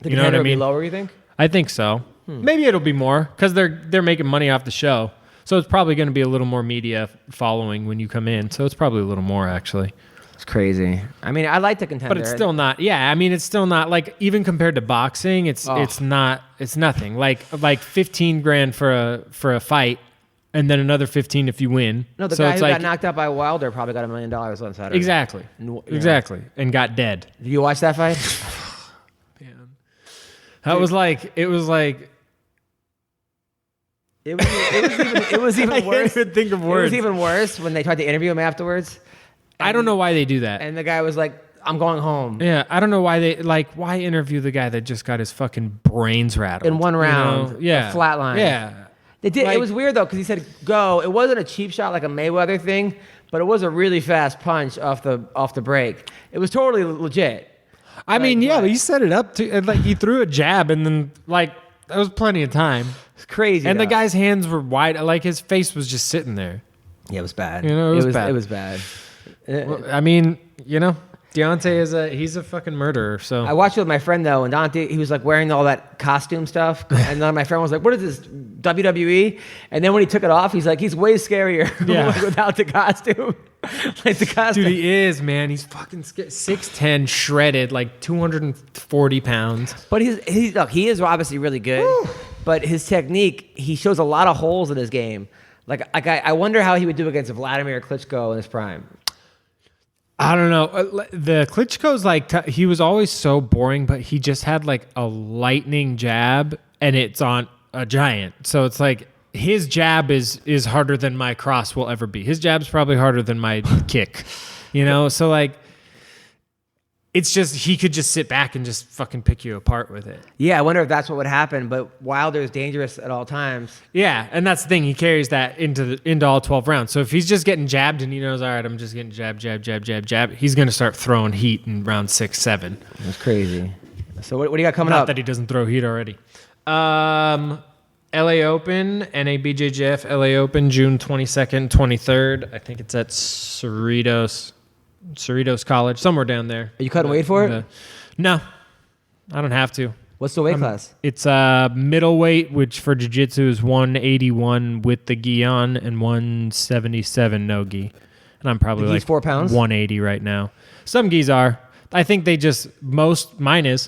The you know what I mean? Will be lower, you think? I think so. Maybe it'll be more because they're making money off the show, so it's probably going to be a little more media following when you come in. So it's probably a little more actually. It's crazy. I mean, I like the contender. But it's still not. Yeah, I mean, it's still not like even compared to boxing, it's not. It's nothing. Like $15,000 for a fight, and then another 15 if you win. No, the guy who got knocked out by Wilder probably got $1 million on Saturday. Exactly. Exactly, and got dead. Did you watch that fight? Man, that was like it was like. It was even I worse. can't even think of words. It was even worse when they tried to interview him afterwards. I don't know why they do that. And the guy was like, I'm going home. Yeah, I don't know why why interview the guy that just got his fucking brains rattled in one round. You know? Yeah. Flatline. Yeah. They did. It was weird though, because he said go. It wasn't a cheap shot like a Mayweather thing, but it was a really fast punch off the break. It was totally legit. I mean, yeah, but he set it up to like he threw a jab and then like that was plenty of time. It's crazy. And though. the guy's hands were wide, like his face was just sitting there. Yeah, it was bad. You know, it was bad. It was bad. Well, I mean, you know, Deontay he's a fucking murderer. So I watched it with my friend though, and Dante, he was like wearing all that costume stuff, and then my friend was like, "What is this WWE?" And then when he took it off, he's like, "He's way scarier like, without the costume." Like the costume. Dude, he is, man. He's fucking 6'10", shredded, like 240 pounds. But look, he is obviously really good. Woo. But his technique, he shows a lot of holes in his game. Like I wonder how he would do against Vladimir Klitschko in his prime. I don't know. The Klitschko's like, he was always so boring, but he just had like a lightning jab and it's on a giant. So it's like his jab is harder than my cross will ever be. His jab's probably harder than my kick, you know? So like, it's just, he could just sit back and just fucking pick you apart with it. Yeah, I wonder if that's what would happen, but Wilder is dangerous at all times. Yeah, and that's the thing. He carries that into all 12 rounds. So if he's just getting jabbed and he knows, all right, I'm just getting jab, he's going to start throwing heat in round 6, 7. That's crazy. So what do you got coming Not up? that he doesn't throw heat already. LA Open, NABJJF LA Open, June 22nd, 23rd. I think it's at Cerritos College, somewhere down there. Are you cutting weight for it? No, I don't have to. What's the weight class? It's middleweight, which for jiu-jitsu is 181 with the gi on and 177 no gi. And I'm probably like 4 pounds? 180 right now. Some gis are. I think they just, mine's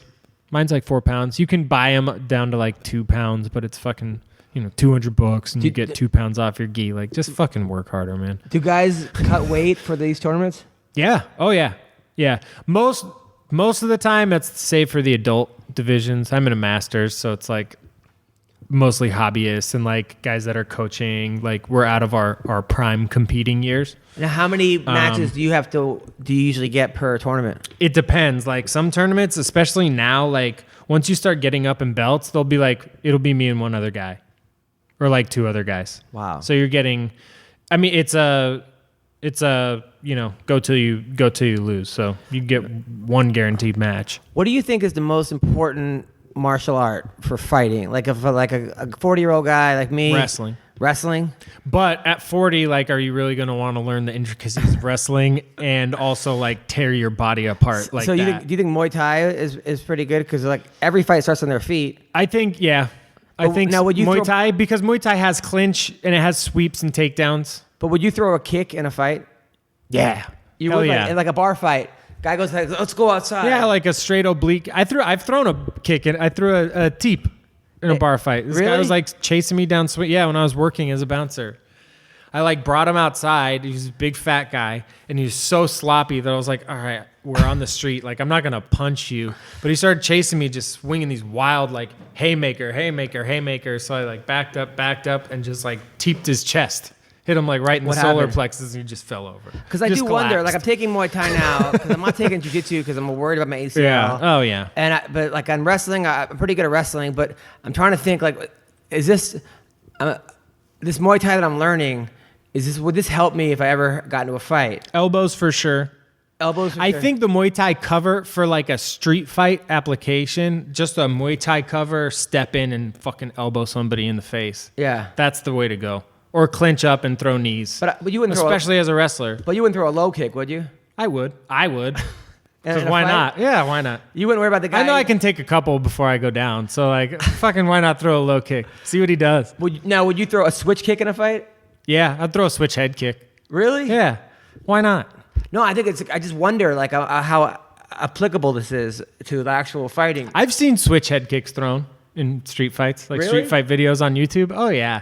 like 4 pounds. You can buy them down to like 2 pounds, but it's fucking, $200 and you get 2 pounds off your gi. Like, just fucking work harder, man. Do guys cut weight for these tournaments? Yeah. Oh, yeah. Yeah. Most of the time, that's safe for the adult divisions. I'm in a master's, so it's like mostly hobbyists and like guys that are coaching. Like, we're out of our prime competing years. Now, how many matches do you usually get per tournament? It depends. Like some tournaments, especially now, like once you start getting up in belts, they'll be like, it'll be me and one other guy or like 2 other guys. Wow. So you're getting, I mean, it's a, go till you lose. So you get one guaranteed match. What do you think is the most important martial art for fighting? Like a 40-year-old guy like me. Wrestling? But at 40, like, are you really going to want to learn the intricacies of wrestling and also like tear your body apart like so that? Do you think Muay Thai is pretty good? Because like every fight starts on their feet. I think, yeah. I think now, would you Muay Thai, because Muay Thai has clinch and it has sweeps and takedowns. But would you throw a kick in a fight? Yeah. You would, in like a bar fight. Guy goes like, let's go outside. Yeah, like a straight oblique. I've thrown a kick and I threw a teep in a bar fight. This guy was like chasing me down. Yeah, when I was working as a bouncer. I like brought him outside. He's a big fat guy and he was so sloppy that I was like, all right, we're on the street. Like, I'm not going to punch you. But he started chasing me, just swinging these wild like haymaker. So I like backed up and just like teeped his chest. Hit him like right in the solar plexus and he just fell over. Because I do wonder, like I'm taking Muay Thai now because I'm not taking Jiu-Jitsu because I'm worried about my ACL. Yeah. Oh yeah. But like on wrestling, I'm pretty good at wrestling. But I'm trying to think like, is this Muay Thai that I'm learning? Would this help me if I ever got into a fight? Elbows for sure. I think the Muay Thai cover for like a street fight application, just a Muay Thai cover, step in and fucking elbow somebody in the face. Yeah. That's the way to go. Or clinch up and throw knees. But you wouldn't especially as a wrestler. But you wouldn't throw a low kick, would you? I would. Because why not? Yeah, why not? You wouldn't worry about the guy. I know I can take a couple before I go down. So like, fucking why not throw a low kick? See what he does. Would you throw a switch kick in a fight? Yeah, I'd throw a switch head kick. Really? Yeah. Why not? No, I just wonder like how applicable this is to the actual fighting. I've seen switch head kicks thrown in street fights, like street fight videos on YouTube. Oh yeah.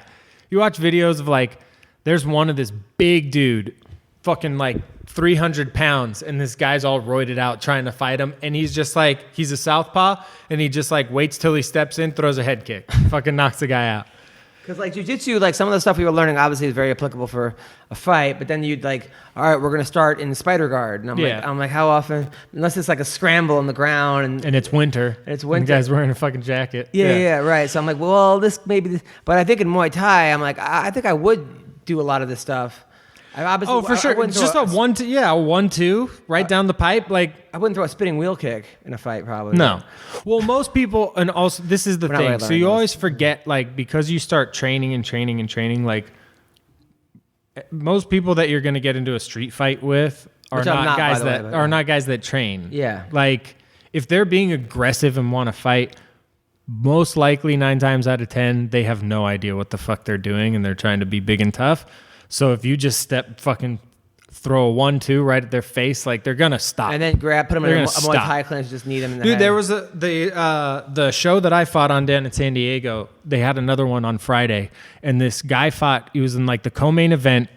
You watch videos of like, there's one of this big dude, fucking like 300 pounds, and this guy's all roided out trying to fight him, and he's just like, he's a southpaw, and he just like waits till he steps in, throws a head kick, fucking knocks the guy out. Because like jiu-jitsu, like some of the stuff we were learning obviously is very applicable for a fight, but then you'd like, all right, we're going to start in spider guard. And I'm like, how often? Unless it's like a scramble on the ground. And it's winter. And the guy's wearing a fucking jacket. Yeah, right. So I'm like, well, this maybe. But I think in Muay Thai, I'm like, I think I would do a lot of this stuff. Obviously, for sure. wouldn't Just throw a 1-2 right down the pipe. Like, I wouldn't throw a spinning wheel kick in a fight, probably. no. Well, most people, and also this is the We're not thing. really So learning you those. always forget, like, because you start training, like, most people that you're going to get into a street fight with are Which I'm not not, by guys the way, that but are yeah. not guys that train. Yeah. Like, if they're being aggressive and want to fight, most likely 9 times out of 10, they have no idea what the fuck they're doing and they're trying to be big and tough. So if you just throw a 1-2 right at their face, like, they're gonna stop. And then put them in They're a gonna Muay stop. Thai clinch, just knee them in the Dude, head. there was the show that I fought on down in San Diego. They had another one on Friday, and this guy fought. He was in like the co-main event,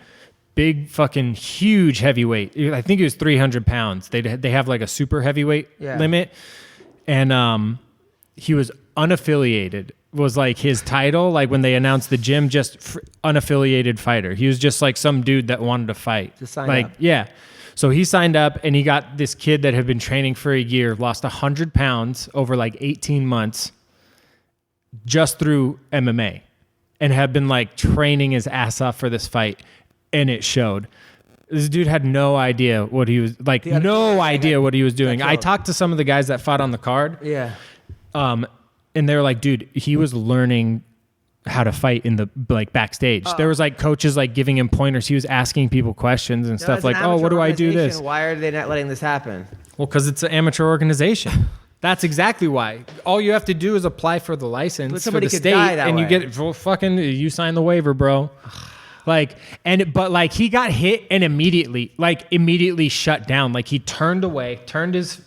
big fucking huge heavyweight. I think he was 300 pounds. They have like a super heavyweight limit, and he was unaffiliated. Was like his title. Like when they announced the gym, just unaffiliated fighter. He was just like some dude that wanted to fight. Just sign like up. yeah. So he signed up and he got this kid that had been training for a year, lost 100 pounds over like 18 months just through MMA and had been like training his ass off for this fight. And it showed. This dude had no idea what he was like, what he was doing. I talked to some of the guys that fought on the card. Yeah. And they were like, dude, he was learning how to fight in the like backstage. There was like coaches like giving him pointers. He was asking people questions and stuff As like, an oh, what do I do amateur this? organization, Why are they not letting this happen? Well, because it's an amateur organization. That's exactly why. All you have to do is apply for the license But for somebody the could state, die that and you way. get you sign the waiver, bro. Like, but he got hit and immediately shut down. Like he turned away, turned his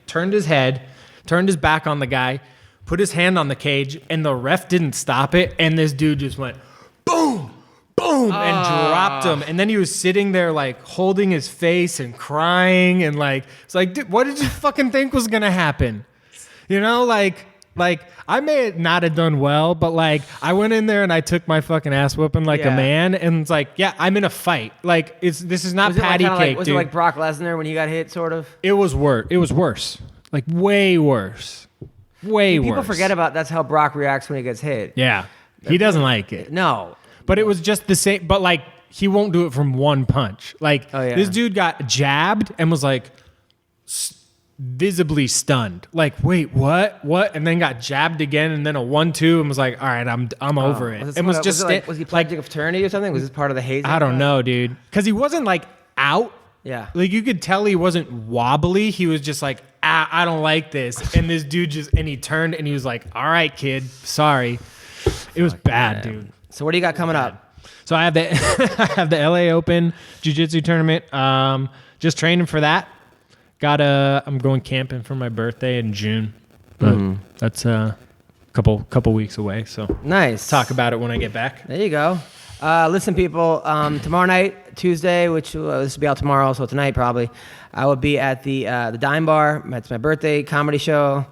head, turned his back on the guy, put his hand on the cage, and the ref didn't stop it. And this dude just went boom, boom, and dropped him. And then he was sitting there like holding his face and crying. And like, it's like, dude, what did you fucking think was going to happen? You know, like I may not have done well, but like I went in there and I took my fucking ass whooping like a man. And it's like, yeah, I'm in a fight. Like this is not patty cake, was dude. it like Brock Lesnar when he got hit, sort of? It was worse. It was worse. Like way worse. Way worse. People forget about that's how Brock reacts when he gets hit. Yeah. He doesn't like it. No. But it was just the same. But like he won't do it from one punch. Like this dude got jabbed and was like visibly stunned. Like, wait, what? And then got jabbed again and then a 1-2 and was like, all right, I'm over it. Was he pledging a fraternity or something? Was this part of the hazing? I don't know, dude. Because he wasn't like out. Yeah. Like you could tell he wasn't wobbly. He was just like, I don't like this. And this dude he turned and he was like, all right, kid, sorry. It was bad, dude. So what do you got coming up? So I have the LA Open Jiu-Jitsu tournament. Just training for that. I'm going camping for my birthday in June. But that's a couple weeks away. So Nice. talk about it when I get back. There you go. Listen, people, tomorrow night, Tuesday, which this will be out tomorrow, so tonight probably, I will be at the Dime Bar. It's my birthday comedy show.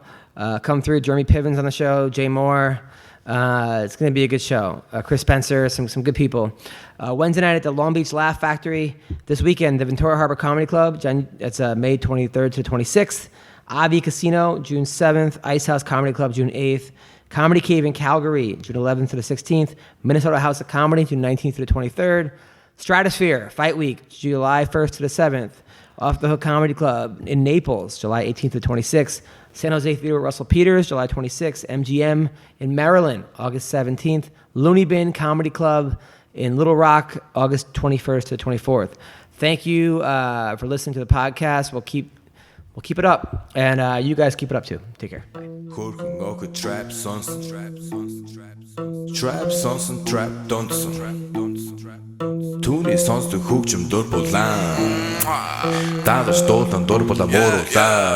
Come through. Jeremy Piven's on the show. Jay Moore. It's going to be a good show. Chris Spencer, some good people. Wednesday night at the Long Beach Laugh Factory. This weekend, the Ventura Harbor Comedy Club. It's May 23rd to 26th. Avi Casino, June 7th. Ice House Comedy Club, June 8th. Comedy Cave in Calgary, June 11th to the 16th. Minnesota House of Comedy, June 19th to the 23rd. Stratosphere, Fight Week, July 1st to the 7th. Off the Hook Comedy Club in Naples, July 18th to 26th. San Jose Theater with Russell Peters, July 26th. MGM in Maryland, August 17th. Looney Bin Comedy Club in Little Rock, August 21st to the 24th. Thank you for listening to the podcast. We'll keep it up, and you guys keep it up too. Take care. Bye. Trap sonsen, trap donsen. Түүний сонсдог хөгжим дур булаан. Даадаш дуулан дур булаа мууруулаа.